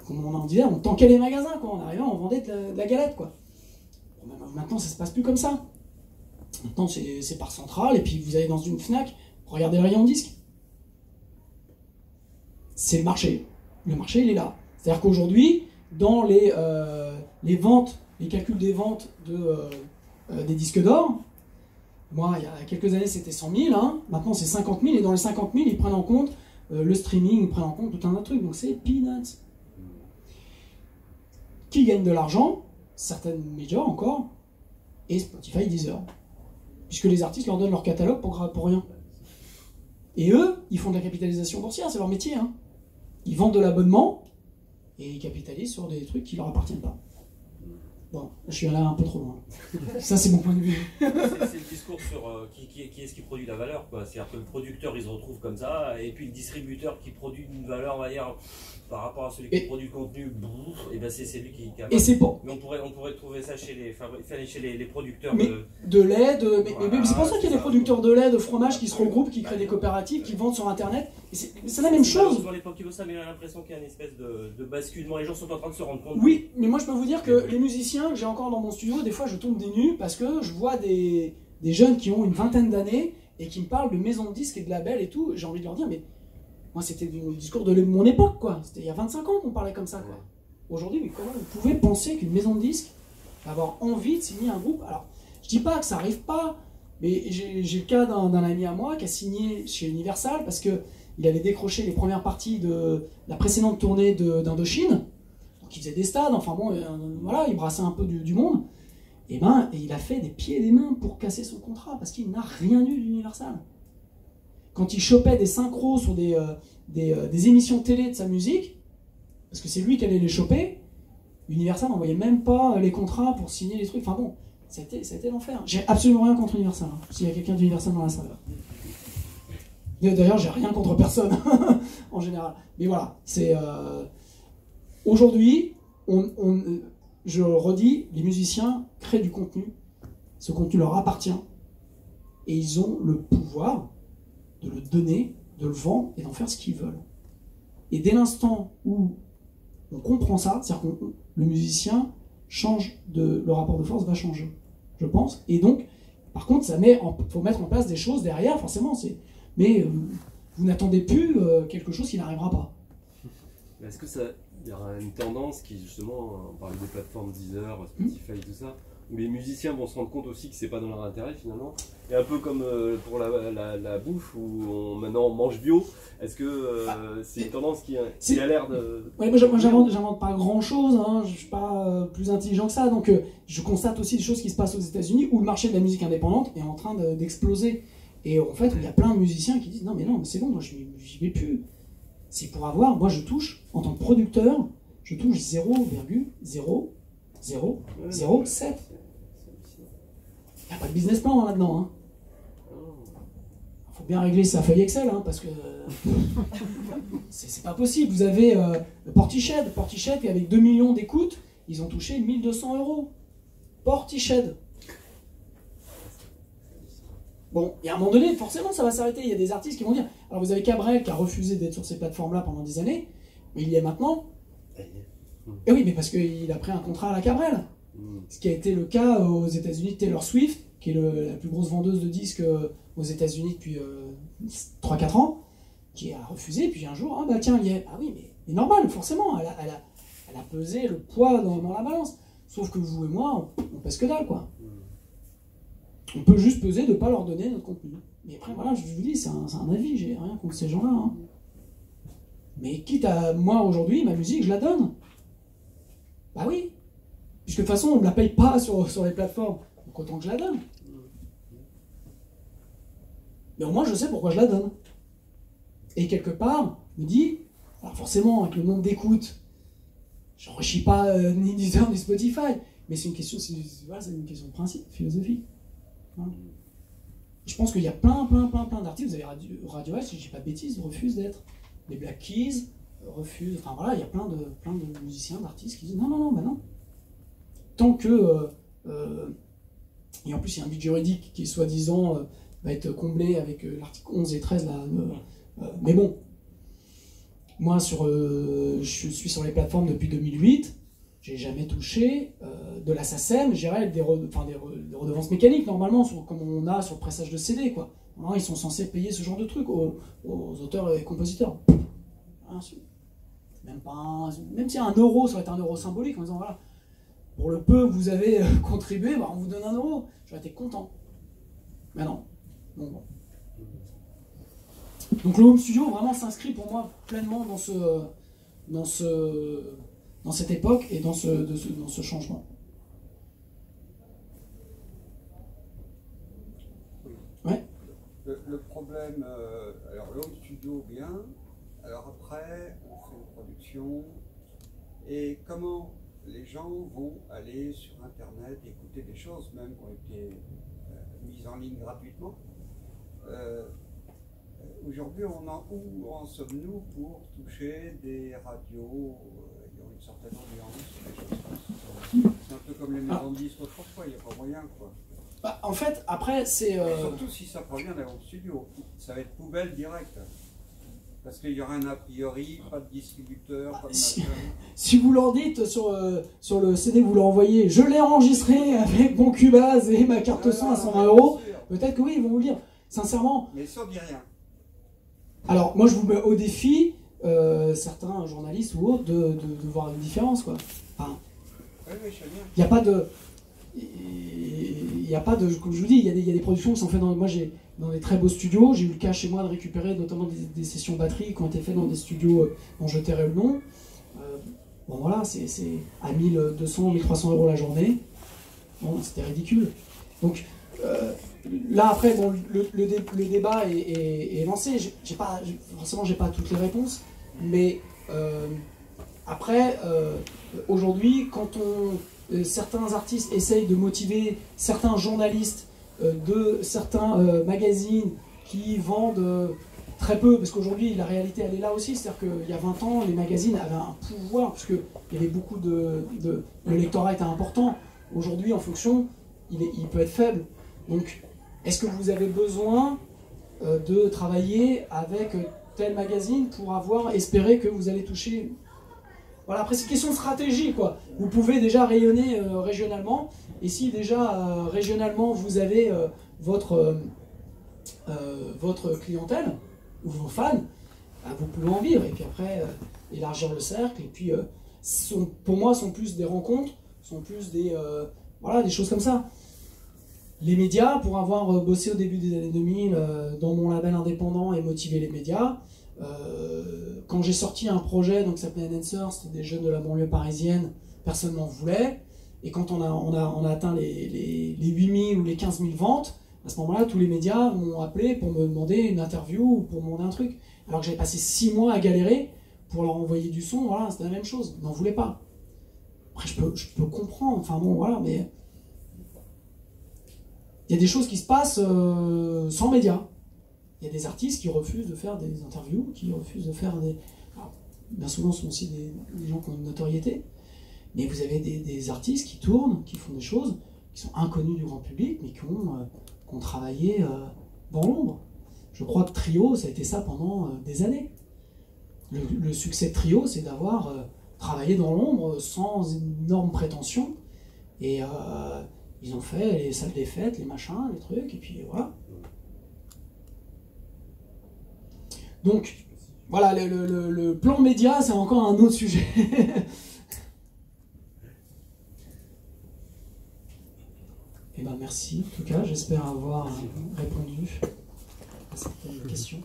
[SPEAKER 1] comme on en disait, on tankait les magasins, quoi. On arrivait, on vendait de la galette, quoi. Bon, maintenant, ça se passe plus comme ça. Maintenant, c'est par centrale, et puis vous allez dans une Fnac, regardez le rayon disque. C'est le marché. Le marché, il est là. C'est-à-dire qu'aujourd'hui, dans les ventes, les calculs des ventes des disques d'or, moi, il y a quelques années, c'était 100 000, hein. Maintenant, c'est 50 000, et dans les 50 000, ils prennent en compte le streaming, ils prennent en compte tout un autre truc, donc c'est peanuts. Qui gagne de l'argent? Certaines majors encore, et Spotify, Deezer. Puisque les artistes leur donnent leur catalogue pour rien. Et eux, ils font de la capitalisation boursière, c'est leur métier, hein. Ils vendent de l'abonnement et ils capitalisent sur des trucs qui leur appartiennent pas. Bon, je suis allé un peu trop loin. Ça, c'est mon point de vue.
[SPEAKER 4] C'est le discours sur qui est-ce qui produit la valeur, quoi. C'est-à-dire que le producteur, il se retrouve comme ça, et puis le distributeur qui produit une valeur, on va dire, par rapport à celui qui produit le contenu, et ben c'est lui qui a...
[SPEAKER 1] Et c'est bon.
[SPEAKER 4] Mais on pourrait trouver ça chez les producteurs
[SPEAKER 1] de lait, mais c'est pour ça qu'il y a des producteurs de lait, de fromage qui se regroupent, qui créent des coopératives, qui vendent sur Internet. C'est la même chose.
[SPEAKER 4] Sur l'époque qui veut ça, mais j'ai l'impression qu'il y a une espèce de basculement. Les gens sont en train de se rendre compte.
[SPEAKER 1] Oui, mais moi je peux vous dire que les musiciens que j'ai encore dans mon studio, des fois je tombe des nues parce que je vois des jeunes qui ont une vingtaine d'années et qui me parlent de maisons de disques et de labels et tout. J'ai envie de leur dire, mais moi c'était le discours de mon époque, quoi. C'était il y a 25 ans qu'on parlait comme ça, quoi. Aujourd'hui, mais comment vous pouvez penser qu'une maison de disques d'avoir envie de signer un groupe. Alors, je dis pas que ça arrive pas, mais j'ai le cas d'un ami à moi qui a signé chez Universal parce qu'il avait décroché les premières parties de la précédente tournée d'Indochine. Donc il faisait des stades, enfin bon, voilà, il brassait un peu du monde. Et il a fait des pieds et des mains pour casser son contrat parce qu'il n'a rien eu d'Universal. Quand il chopait des synchros sur des émissions télé de sa musique, parce que c'est lui qui allait les choper, Universal n'envoyait même pas les contrats pour signer les trucs. Enfin bon, c'était l'enfer. J'ai absolument rien contre Universal, hein, s'il y a quelqu'un d'Universal dans la salle. D'ailleurs, j'ai rien contre personne, en général. Mais voilà, c'est... Aujourd'hui, je redis, les musiciens créent du contenu. Ce contenu leur appartient. Et ils ont le pouvoir de le donner, de le vendre et d'en faire ce qu'ils veulent. Et dès l'instant où on comprend ça, c'est-à-dire que le musicien change le rapport de force va changer, je pense. Et donc, par contre, faut mettre en place des choses derrière, forcément. Mais vous n'attendez plus quelque chose qui n'arrivera pas.
[SPEAKER 3] Est-ce que il y aura une tendance qui, justement, on parlait des plateformes Deezer, Spotify, tout ça, où les musiciens vont se rendre compte aussi que c'est pas dans leur intérêt finalement. Et un peu comme pour la bouffe où maintenant on mange bio. Est-ce que c'est une tendance qui a l'air de...
[SPEAKER 1] Ouais, moi j'invente pas grand chose, hein, je suis pas plus intelligent que ça, donc je constate aussi des choses qui se passent aux États-Unis où le marché de la musique indépendante est en train d'exploser. Et en fait, il y a plein de musiciens qui disent non mais c'est bon, moi j'y vais plus. C'est pour avoir, moi je touche, en tant que producteur, je touche 0,0007. Il n'y a pas de business plan là-dedans. Hein. Faut bien régler sa feuille Excel, hein, parce que c'est pas possible. Vous avez Portiched avec 2 millions d'écoutes, ils ont touché 1200 €. Portiched. Bon, il y a un moment donné, forcément, ça va s'arrêter. Il y a des artistes qui vont dire... Alors, vous avez Cabrel qui a refusé d'être sur ces plateformes-là pendant des années, mais il y est maintenant. Et oui, mais parce qu'il a pris un contrat à la Cabrel. Ce qui a été le cas aux États-Unis de Taylor Swift, qui est la plus grosse vendeuse de disques aux États-Unis depuis 3-4 ans, qui a refusé, puis un jour, ah bah tiens, il y est. Ah oui, mais normal, forcément, elle a pesé le poids dans la balance. Sauf que vous et moi, on pèse que dalle, quoi. On peut juste peser de ne pas leur donner notre contenu. Mais après, voilà, je vous dis, c'est un avis, j'ai rien contre ces gens-là. Hein. Mais quitte à, moi, aujourd'hui, ma musique, je la donne. Bah oui. Puisque de toute façon, on ne me la paye pas sur les plateformes. Donc autant que je la donne. Mais au moins, je sais pourquoi je la donne. Et quelque part, je me dis, alors forcément, avec le nombre d'écoutes, j'enrichis pas ni Deezer ni Spotify. Mais c'est une question, c'est une question de principe, philosophique. Hein. Je pense qu'il y a plein d'artistes. Vous avez Radiohead, si je dis pas de bêtises, refuse d'être. Les Black Keys refusent. Enfin voilà, il y a plein de musiciens, d'artistes qui disent non, bah non. Tant que et en plus il y a un vide juridique qui soi-disant va être comblé avec l'article 11 et 13 là. Mais bon, moi je suis sur les plateformes depuis 2008. J'ai jamais touché de la SACEM, j'irais avec des redevances mécaniques normalement, comme on a sur le pressage de CD, quoi. Normalement, ils sont censés payer ce genre de trucs aux auteurs et compositeurs. Même s'il y a 1 euro, ça va être 1 euro symbolique en disant voilà, pour le peu que vous avez contribué, bah, on vous donne 1 euro. J'aurais été content. Mais non. Bon. Donc le home studio vraiment s'inscrit pour moi pleinement dans cette époque et dans ce changement. Ouais.
[SPEAKER 6] Le problème, alors le home studio bien, alors après on fait une production, et comment les gens vont aller sur internet écouter des choses même qui ont été mises en ligne gratuitement. Aujourd'hui, où en sommes-nous pour toucher des radios qui ont une certaine ambiance, des choses comme ça. C'est un peu comme les maisons de disques autrefois, il n'y a pas moyen, quoi.
[SPEAKER 1] Bah, en fait, après, c'est...
[SPEAKER 6] Surtout si ça provient d'un home studio, ça va être poubelle directe. Parce qu'il y aura un a priori, pas de distributeur, pas de
[SPEAKER 1] si vous leur dites sur le CD que vous leur envoyez, je l'ai enregistré avec mon Cubase et ma carte son à 120 €, peut-être que oui, ils vont vous le dire. Sincèrement.
[SPEAKER 6] Mais ça ne dit rien.
[SPEAKER 1] Alors, moi, je vous mets au défi, certains journalistes ou autres, de voir une différence, quoi. Enfin,
[SPEAKER 6] oui, je sais bien.
[SPEAKER 1] Il n'y a pas de... il n'y a pas de, comme je vous dis, il y a des productions qui sont faites dans des très beaux studios. J'ai eu le cas chez moi de récupérer notamment des sessions batterie qui ont été faites dans des studios dont je tairai le nom. Bon voilà, c'est à 1200, 1300 € la journée. Bon, c'était ridicule. Donc là après, bon, le débat est lancé. Forcément, j'ai pas toutes les réponses, mais après, aujourd'hui, quand certains artistes essayent de motiver certains journalistes de certains magazines qui vendent très peu, parce qu'aujourd'hui la réalité elle est là aussi, c'est-à-dire qu'il y a 20 ans les magazines avaient un pouvoir, parce qu'il y avait beaucoup le lectorat était important. Aujourd'hui en fonction, il peut être faible. Donc est-ce que vous avez besoin de travailler avec tel magazine pour espérer que vous allez toucher... Voilà, après c'est une question de stratégie, quoi. Vous pouvez déjà rayonner régionalement, et si déjà régionalement vous avez votre clientèle, ou vos fans, bah, vous pouvez en vivre, et puis après élargir le cercle, et puis pour moi sont plus des rencontres, sont plus voilà, des choses comme ça. Les médias, pour avoir bossé au début des années 2000 dans mon label indépendant et motiver les médias, quand j'ai sorti un projet qui s'appelait Enhancer, c'était des jeunes de la banlieue parisienne, personne n'en voulait, et quand on a atteint les 8000 ou les 15 000 ventes, à ce moment-là, tous les médias m'ont appelé pour me demander une interview ou pour me demander un truc, alors que j'avais passé 6 mois à galérer pour leur envoyer du son. Voilà, c'était la même chose, ils n'en voulaient pas. Après je peux comprendre, enfin bon voilà, mais il y a des choses qui se passent sans médias. Il y a des artistes qui refusent de faire des interviews, qui refusent de faire des... Alors, bien souvent, ce sont aussi des gens qui ont une notoriété, mais vous avez des artistes qui tournent, qui font des choses, qui sont inconnus du grand public, mais qui ont travaillé dans l'ombre. Je crois que Trio, ça a été ça pendant des années. Le succès de Trio, c'est d'avoir travaillé dans l'ombre sans énorme prétention, et ils ont fait les salles des fêtes, les machins, les trucs, et puis voilà. Donc, voilà, le plan média, c'est encore un autre sujet. Eh bien, merci, en tout cas, j'espère avoir répondu à certaines questions.